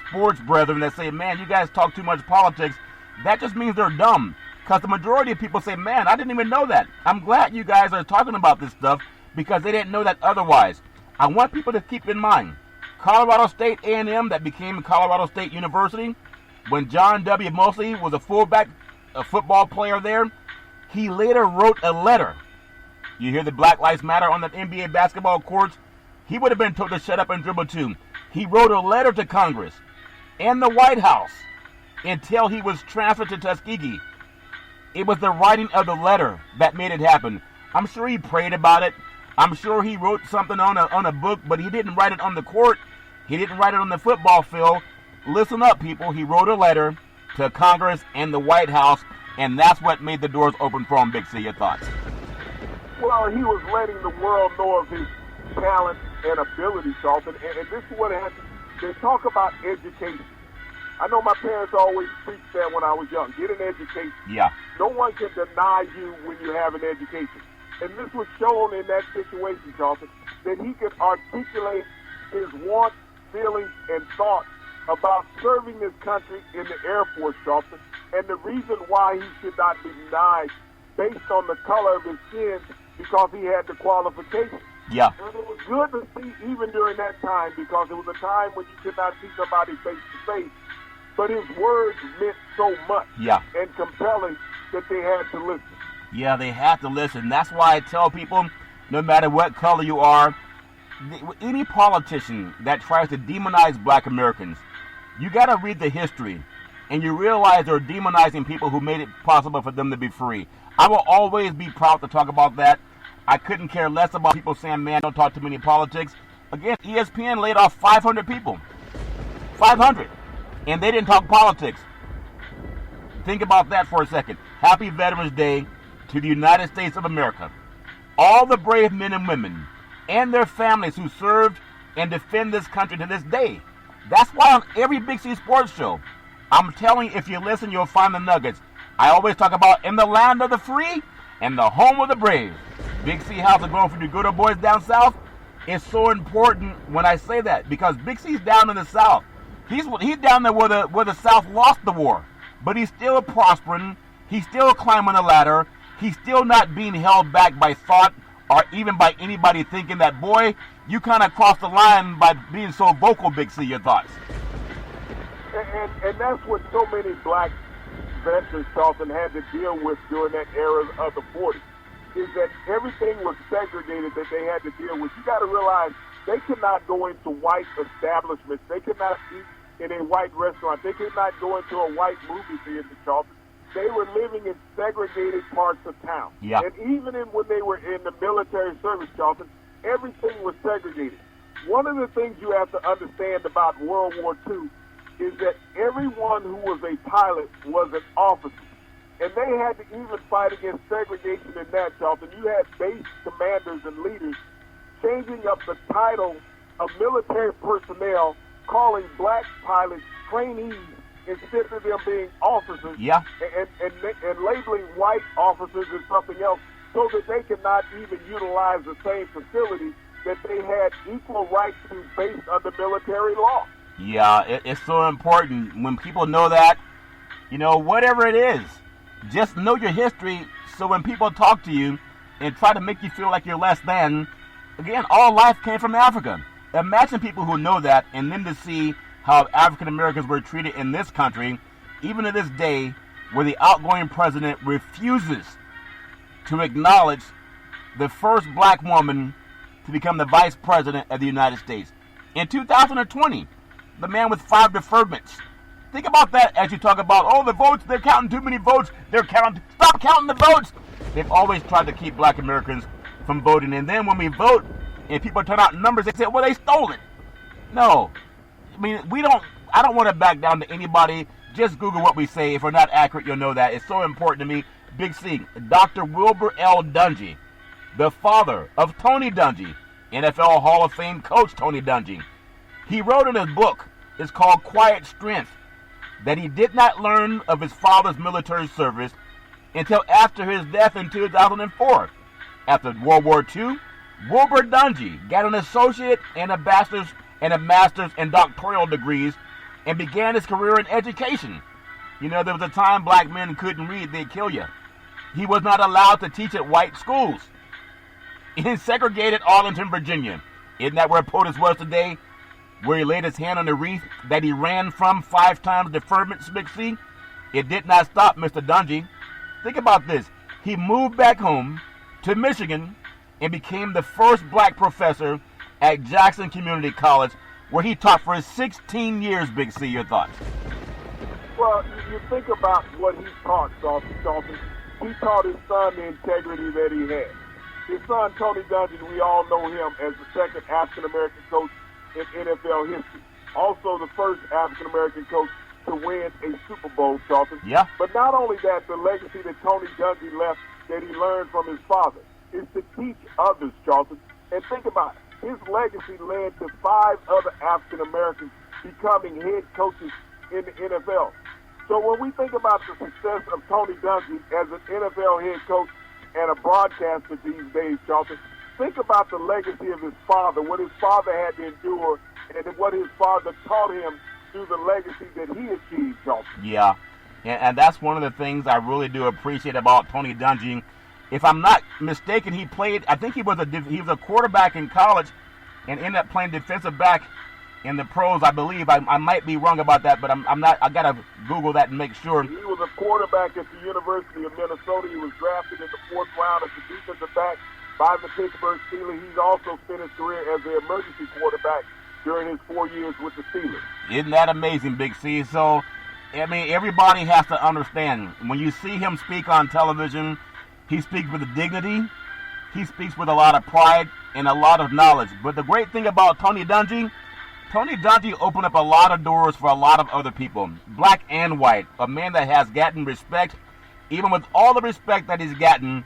A: sports brethren that say, man, you guys talk too much politics. That just means they're dumb. Because the majority of people say, man, I didn't even know that. I'm glad you guys are talking about this stuff because they didn't know that otherwise. I want people to keep in mind, Colorado State A&M that became Colorado State University, when John W. Mosley was a fullback, a football player there, he later wrote a letter. You hear the Black Lives Matter on the NBA basketball courts? He would have been told to shut up and dribble too. He wrote a letter to Congress and the White House until he was transferred to Tuskegee. It was the writing of the letter that made it happen. I'm sure he prayed about it. I'm sure he wrote something on a book, but he didn't write it on the court. He didn't write it on the football field. Listen up, people. He wrote a letter to Congress and the White House, and that's what made the doors open for him. Big C, your thoughts?
B: Well, he was letting the world know of his talent and ability, Charlton, and this is what happened. They talk about education. I know my parents always preached that when I was young. Get an education.
A: Yeah.
B: No one can deny you when you have an education. And this was shown in that situation, Charlton, that he could articulate his wants, feelings, and thoughts about serving this country in the Air Force, Charlton, and the reason why he should not be denied based on the color of his skin because he had the qualifications.
A: Yeah.
B: And it was good to see even during that time because it was a time when you could not see somebody face to face. But his words meant so much and compelling that they had to listen.
A: Yeah, they have to listen. That's why I tell people, no matter what color you are, any politician that tries to demonize black Americans, you got to read the history, and you realize they're demonizing people who made it possible for them to be free. I will always be proud to talk about that. I couldn't care less about people saying, man, don't talk too many politics. Again, ESPN laid off 500 people. 500. And they didn't talk politics. Think about that for a second. Happy Veterans Day to the United States of America. All the brave men and women and their families who served and defend this country to this day. That's why on every Big C Sports show, I'm telling you, if you listen, you'll find the nuggets. I always talk about in the land of the free and the home of the brave. Big C, how's it going for you good old boys down south? It's so important when I say that because Big C's down in the south. He's down there where the South lost the war, but he's still prospering. He's still climbing the ladder. He's still not being held back by thought or even by anybody thinking that, boy, you kind of crossed the line by being so vocal, Big C. Your thoughts?
B: And that's what so many black veterans, Charlton, had to deal with during that era of the 40s, is that everything was segregated that they had to deal with. You got to realize they could not go into white establishments. They could not eat in a white restaurant. They could not go into a white movie theater, Charlton. They were living in segregated parts of town.
A: Yeah.
B: And even when they were in the military service, Charlton, everything was segregated. One of the things you have to understand about World War II is that everyone who was a pilot was an officer. And they had to even fight against segregation in that, Charlton. You had base commanders and leaders changing up the title of military personnel, calling black pilots trainees instead of them being officers,
A: yeah,
B: and labeling white officers as something else so that they could not even utilize the same facility that they had equal rights to based under military law.
A: Yeah, it's so important when people know that, whatever it is, just know your history so when people talk to you and try to make you feel like you're less than, again, all life came from Africa. Imagine people who know that and then to see how African Americans were treated in this country, even to this day, where the outgoing president refuses to acknowledge the first black woman to become the vice president of the United States. In 2020, the man with 5 deferments. Think about that as you talk about, the votes, they're counting too many votes. Stop counting the votes. They've always tried to keep black Americans from voting. And then when we vote and people turn out numbers, they say, well, they stole it. No. I mean, I don't want to back down to anybody. Just Google what we say. If we're not accurate, you'll know that. It's so important to me. Big C, Dr. Wilbur L. Dungy, the father of Tony Dungy, NFL Hall of Fame coach Tony Dungy. He wrote in his book, it's called Quiet Strength, that he did not learn of his father's military service until after his death in 2004. After World War II, Wilbur Dungy got an associate and a master's and doctoral degrees and began his career in education. There was a time black men couldn't read, they'd kill you. He was not allowed to teach at white schools in segregated Arlington, Virginia. Isn't that where POTUS was today? Where he laid his hand on the wreath that he ran from 5 times deferment, Big C? It did not stop Mr. Dungy. Think about this. He moved back home to Michigan and became the first black professor at Jackson Community College, where he taught for 16 years, Big C. Your thoughts?
B: Well, you think about what he taught, Charlton. He taught his son the integrity that he had. His son, Tony Dungy, we all know him as the second African-American coach in NFL history. Also the first African-American coach to win a Super Bowl, Charlton.
A: Yeah.
B: But not only that, the legacy that Tony Dungy left that he learned from his father is to teach others, Charlton. And think about it. His legacy led to 5 other African-Americans becoming head coaches in the NFL. So when we think about the success of Tony Dungy as an NFL head coach and a broadcaster these days, Charlton, think about the legacy of his father, what his father had to endure, and what his father taught him through the legacy that he achieved, Charlton.
A: Yeah, and that's one of the things I really do appreciate about Tony Dungy. If I'm not mistaken, I think he was a quarterback in college and ended up playing defensive back in the pros, I believe. I might be wrong about that, but I'm not. I gotta Google that and make sure.
B: He was a quarterback at the University of Minnesota. He was drafted in the 4th round as a defensive back by the Pittsburgh Steelers. He's also spent his career as an emergency quarterback during his 4 years with the Steelers.
A: Isn't that amazing, Big C? So, I mean, everybody has to understand, when you see him speak on television, he speaks with dignity, he speaks with a lot of pride and a lot of knowledge. But the great thing about Tony Dungy opened up a lot of doors for a lot of other people, black and white, a man that has gotten respect. Even with all the respect that he's gotten,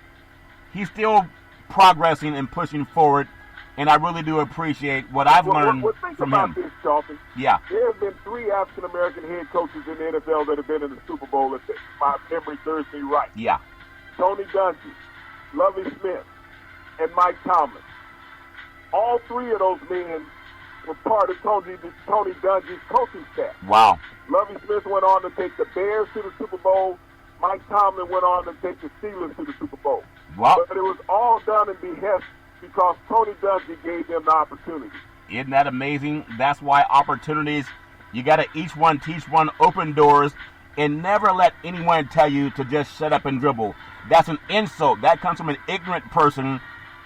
A: he's still progressing and pushing forward, and I really do appreciate what I've learned from him.
B: Think about this, Charlton.
A: Yeah.
B: There have been 3 African-American head coaches in the NFL that have been in the Super Bowl, if my memory serves me right.
A: Yeah.
B: Tony Dungy, Lovie Smith, and Mike Tomlin. All 3 of those men were part of Tony Dungy's coaching staff.
A: Wow.
B: Lovie Smith went on to take the Bears to the Super Bowl. Mike Tomlin went on to take the Steelers to the Super Bowl.
A: Wow.
B: But it was all done in behest because Tony Dungy gave them the opportunity.
A: Isn't that amazing? That's why opportunities, you got to each one teach one, open doors, and never let anyone tell you to just shut up and dribble. That's an insult. That comes from an ignorant person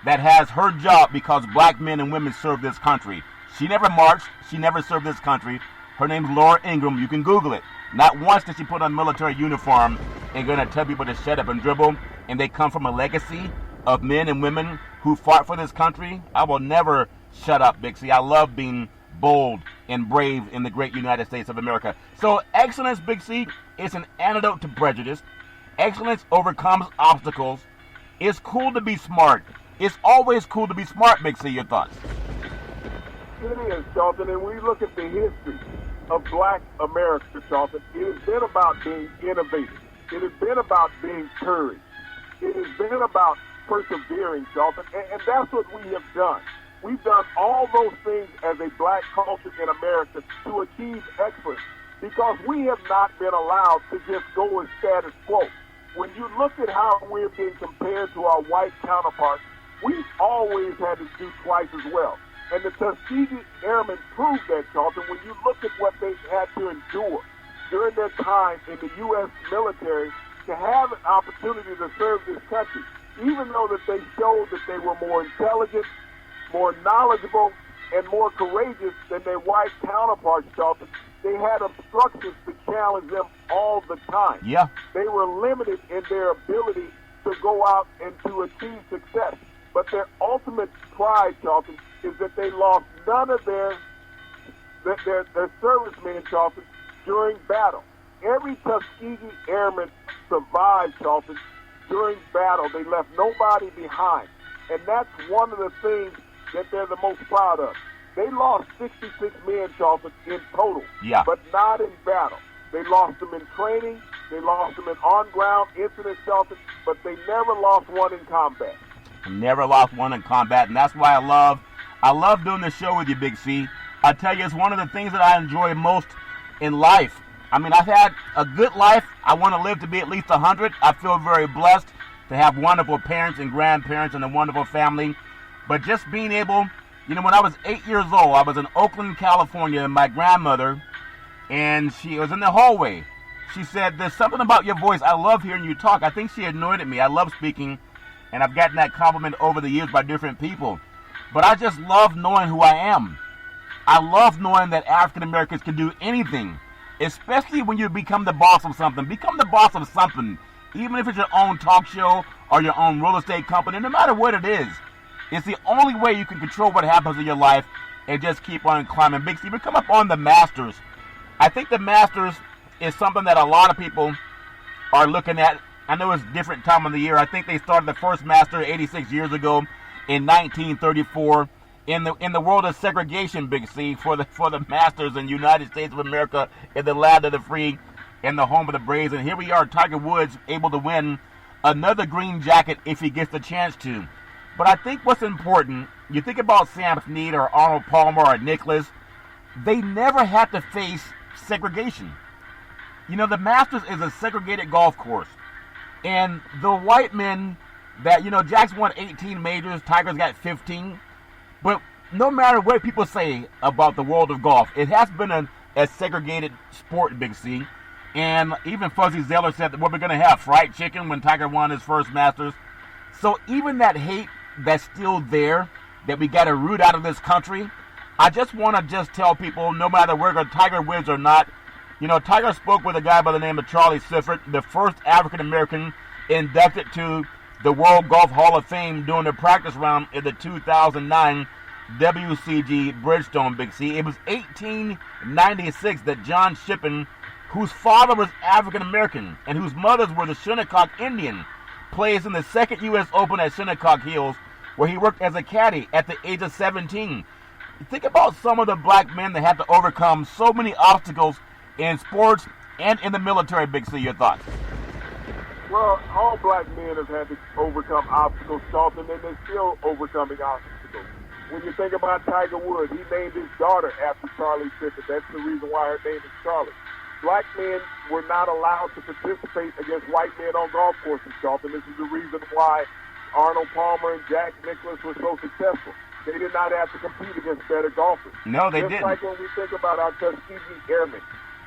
A: that has her job because black men and women serve this country. She never marched. She never served this country. Her name's Laura Ingraham. You can Google it. Not once did she put on a military uniform and going to tell people to shut up and dribble. And they come from a legacy of men and women who fought for this country. I will never shut up, Big C. I love being bold and brave in the great United States of America. So excellence, Big C, is an antidote to prejudice. Excellence overcomes obstacles. It's cool to be smart. It's always cool to be smart, Big C. Your thoughts?
B: It is, Charlton, and we look at the history of black America, Charlton. It has been about being innovative. It has been about being courage. It has been about persevering, Charlton, and that's what we have done. We've done all those things as a black culture in America to achieve excellence because we have not been allowed to just go with status quo. When you look at how we're being compared to our white counterparts, we've always had to do twice as well. And the Tuskegee Airmen proved that, Charlton, when you look at what they had to endure during their time in the U.S. military to have an opportunity to serve this country, even though that they showed that they were more intelligent, more knowledgeable, and more courageous than their white counterparts, Charlton, they had obstructions to challenge them all the time.
A: Yeah.
B: They were limited in their ability to go out and to achieve success. But their ultimate pride, Charlton, is that they lost none of their servicemen, Charlton, during battle. Every Tuskegee Airman survived, Charlton, during battle. They left nobody behind. And that's one of the things that they're the most proud of. They lost 66 men, Charlton, in total, but not in battle. They lost them in training. They lost them in on-ground incidents, Charlton, but they never lost one in combat.
A: Never lost one in combat, and that's why I love doing this show with you, Big C. I tell you, it's one of the things that I enjoy most in life. I mean, I've had a good life. I want to live to be at least 100. I feel very blessed to have wonderful parents and grandparents and a wonderful family. But just being able, you know, when I was 8 years old, I was in Oakland, California, and my grandmother, and she was in the hallway. She said, "There's something about your voice. I love hearing you talk." I think she anointed me. I love speaking, and I've gotten that compliment over the years by different people. But I just love knowing who I am. I love knowing that African Americans can do anything, especially when you become the boss of something. Become the boss of something, even if it's your own talk show or your own real estate company, no matter what it is. It's the only way you can control what happens in your life and just keep on climbing. Big Steve, we come up on the Masters. I think the Masters is something that a lot of people are looking at. I know it's a different time of the year. I think they started the first Master 86 years ago in 1934 in the world of segregation, Big C, for the Masters in the United States of America, in the land of the free, in the home of the Braves. And here we are, Tiger Woods, able to win another green jacket if he gets the chance to. But I think what's important, you think about Sam Snead or Arnold Palmer or Nicklaus, they never had to face segregation. You know, the Masters is a segregated golf course. And the white men that, you know, Jack's won 18 majors, Tiger's got 15. But no matter what people say about the world of golf, it has been a segregated sport, Big C. And even Fuzzy Zeller said that what we're going to have, fried chicken when Tiger won his first Masters. So even that hate that's still there, that we got to root out of this country, I just want to just tell people, no matter whether Tiger wins or not, you know, Tiger spoke with a guy by the name of Charlie Sifford, the first African-American inducted to the World Golf Hall of Fame during the practice round in the 2009 WCG Bridgestone, Big C. It was 1896 that John Shippen, whose father was African-American and whose mothers were the Shinnecock Indian, plays in the second U.S. Open at Shinnecock Hills, where he worked as a caddy at the age of 17. Think about some of the black men that had to overcome so many obstacles in sports and in the military, Big C. Your thoughts?
B: Well, all black men have had to overcome obstacles, Charlton, and they're still overcoming obstacles. When you think about Tiger Woods, he named his daughter after Charlie Sifford. That's the reason why her name is Charlie. Black men were not allowed to participate against white men on golf courses, Charlton. This is the reason why Arnold Palmer and Jack Nicklaus were so successful. They did not have to compete against better golfers.
A: No, they
B: didn't. Just like when we think about our Tuskegee Airmen.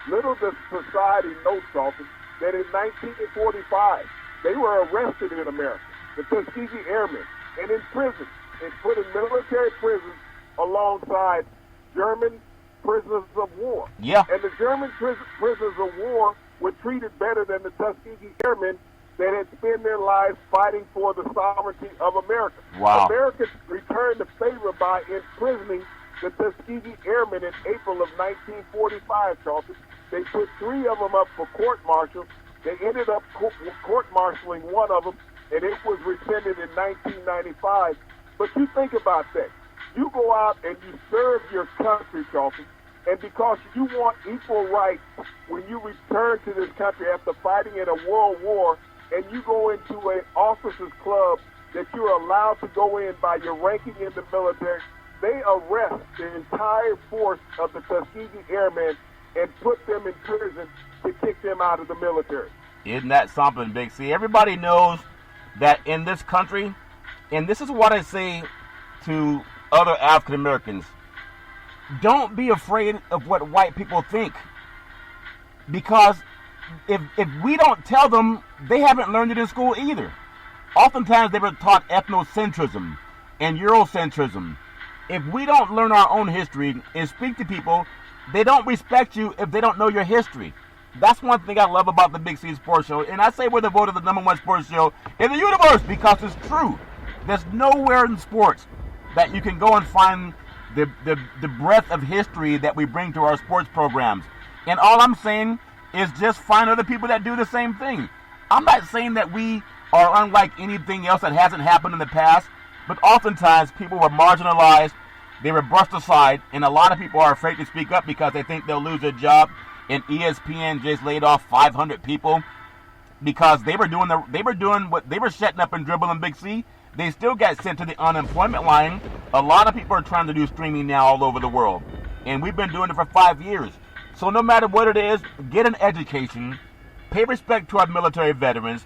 B: Little does society know, Charlton, that in 1945, they were arrested in America, the Tuskegee Airmen, and in prison, and put in military prisons alongside German prisoners of war.
A: Yeah.
B: And the German prisoners of war were treated better than the Tuskegee Airmen that had spent their lives fighting for the sovereignty of America.
A: Wow.
B: America returned the favor by imprisoning the Tuskegee Airmen in April of 1945, Charlton. They put 3 of them up for court-martial. They ended up court-martialing one of them, and it was rescinded in 1995. But you think about that. You go out and you serve your country, Charlton, and because you want equal rights when you return to this country after fighting in a world war, and you go into an officers' club that you're allowed to go in by your ranking in the military. They arrest the entire force of the Tuskegee Airmen and put them in prison to kick them out of the military.
A: Isn't that something, Big C? Everybody knows that in this country, and this is what I say to other African Americans, don't be afraid of what white people think. Because if we don't tell them, they haven't learned it in school either. Oftentimes they were taught ethnocentrism and Eurocentrism. If we don't learn our own history and speak to people, they don't respect you if they don't know your history. That's one thing I love about the Big C Sports Show. And I say we're the voted the #1 sports show in the universe because it's true. There's nowhere in sports that you can go and find the breadth of history that we bring to our sports programs. And all I'm saying is just find other people that do the same thing. I'm not saying that we are unlike anything else that hasn't happened in the past, but oftentimes people were marginalized, they were brushed aside, and a lot of people are afraid to speak up because they think they'll lose their job. And ESPN just laid off 500 people because they were doing what they were shutting up and dribbling Big C. They still got sent to the unemployment line. A lot of people are trying to do streaming now all over the world. And we've been doing it for 5 years. So no matter what it is, get an education. Pay respect to our military veterans.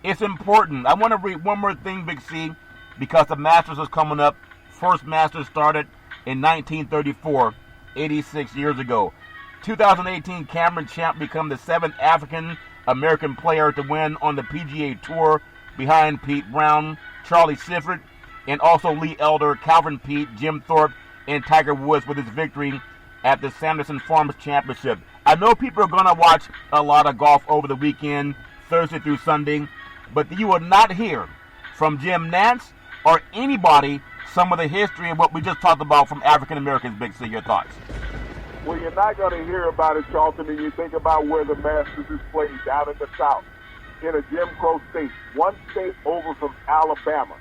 A: It's important. I want to read one more thing, Big C, because the Masters is coming up. First Masters started in 1934, 86 years ago. 2018, Cameron Champ became the 7th African-American player to win on the PGA Tour behind Pete Brown, Charlie Sifford, and also Lee Elder, Calvin Peete, Jim Thorpe, and Tiger Woods with his victory at the Sanderson Farms Championship. I know people are going to watch a lot of golf over the weekend, Thursday through Sunday, but you will not hear from Jim Nance or anybody some of the history of what we just talked about from African Americans. Big C, your thoughts?
B: Well, you're not going to hear about it, Charlton, and you think about where the Masters is played, down in the South, in a Jim Crow state, one state over from Alabama.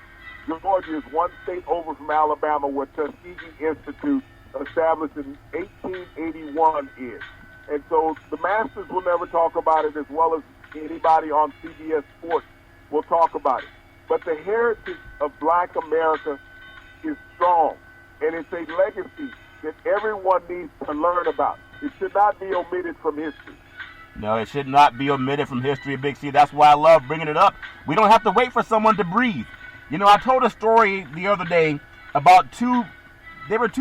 B: Georgia is one state over from Alabama, where Tuskegee Institute, established in 1881, is. And so the Masters will never talk about it, as well as anybody on CBS Sports will talk about it. But the heritage of Black America is strong, and it's a legacy that everyone needs to learn about. It should not be omitted from history.
A: No, it should not be omitted from history, Big C. That's why I love bringing it up. We don't have to wait for someone to breathe. You know, I told a story the other day about two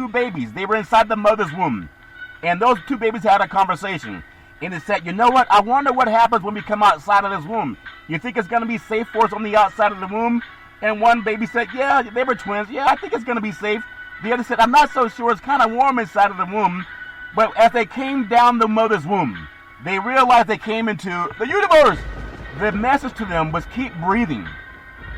A: babies. They were inside the mother's womb. And those two babies had a conversation. And it said, you know what? I wonder what happens when we come outside of this womb. You think it's going to be safe for us on the outside of the womb? And one baby said, yeah, they were twins. Yeah, I think it's going to be safe. The other said, I'm not so sure. It's kind of warm inside of the womb. But as they came down the mother's womb, they realized they came into the universe. The message to them was keep breathing.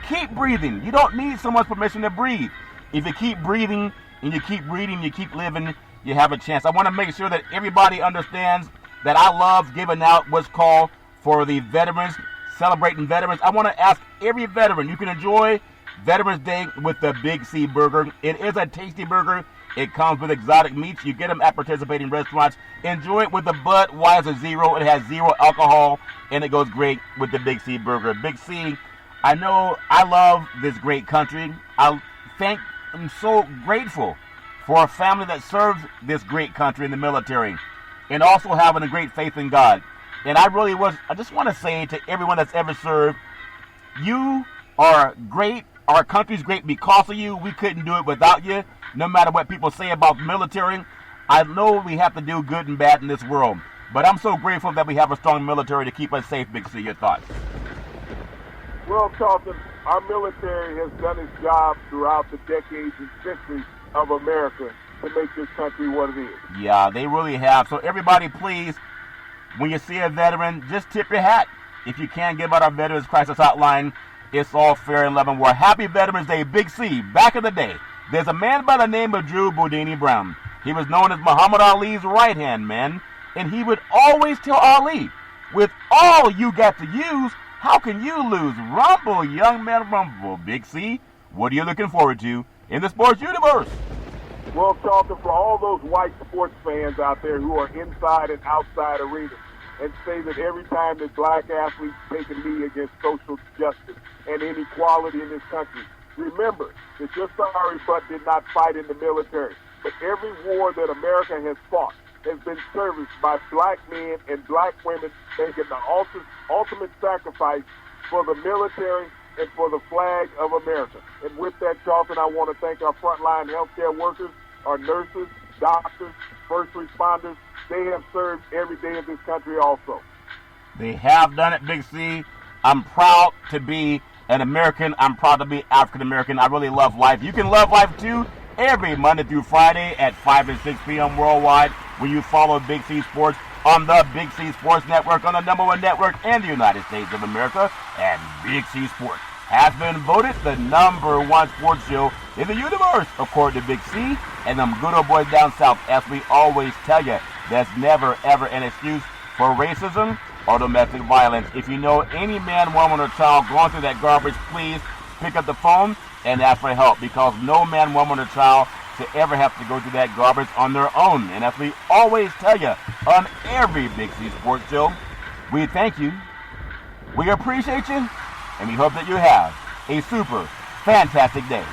A: Keep breathing. You don't need someone's permission to breathe. If you keep breathing and you keep reading, you keep living, you have a chance. I want to make sure that everybody understands that I love giving out what's called for the veterans, celebrating veterans. I want to ask every veteran, you can enjoy Veterans Day with the Big C Burger. It is a tasty burger. It comes with exotic meats. You get them at participating restaurants. Enjoy it with the Budweiser Zero. It has 0 alcohol, and it goes great with the Big C Burger. Big C, I know I love this great country. I'm so grateful for a family that serves this great country in the military and also having a great faith in God. And I just want to say to everyone that's ever served, you are great. Our country's great because of you. We couldn't do it without you. No matter what people say about the military, I know we have to do good and bad in this world. But I'm so grateful that we have a strong military to keep us safe, Big C. Your thoughts?
B: Well, Charlton, our military has done its job throughout the decades and centuries of America to make this country what it is.
A: Yeah, they really have. So everybody, please, when you see a veteran, just tip your hat. If you can, give out our Veterans Crisis Hotline. It's all fair in love and war. Happy Veterans Day, Big C. Back in the day, there's a man by the name of Drew Boudini Brown. He was known as Muhammad Ali's right-hand man, and he would always tell Ali, with all you got to use, how can you lose? Rumble, young man, rumble. Big C, what are you looking forward to in the sports universe?
B: Well, Charlton, for all those white sports fans out there who are inside and outside arenas, and say that every time that black athletes take a knee against social justice and inequality in this country, remember that your sorry butt did not fight in the military, but every war that America has fought has been serviced by black men and black women making the ultimate sacrifice for the military and for the flag of America. And with that, Charlton, I want to thank our frontline healthcare workers, our nurses, doctors, first responders. They have served every day of this country also.
A: They have done it, Big C. I'm proud to be an American. I'm proud to be African American. I really love life. You can love life too every Monday through Friday at 5 and 6 p.m. worldwide when you follow Big C Sports on the Big C Sports Network, on the #1 network in the United States of America. And Big C Sports has been voted the #1 sports show in the universe, according to Big C and them good old boys down south. As we always tell you, there's never, ever an excuse for racism or domestic violence. If you know any man, woman, or child going through that garbage, please pick up the phone and ask for help, because no man, woman, or child should ever have to go through that garbage on their own. And as we always tell you on every Big C Sports show, we thank you, we appreciate you, and we hope that you have a super fantastic day.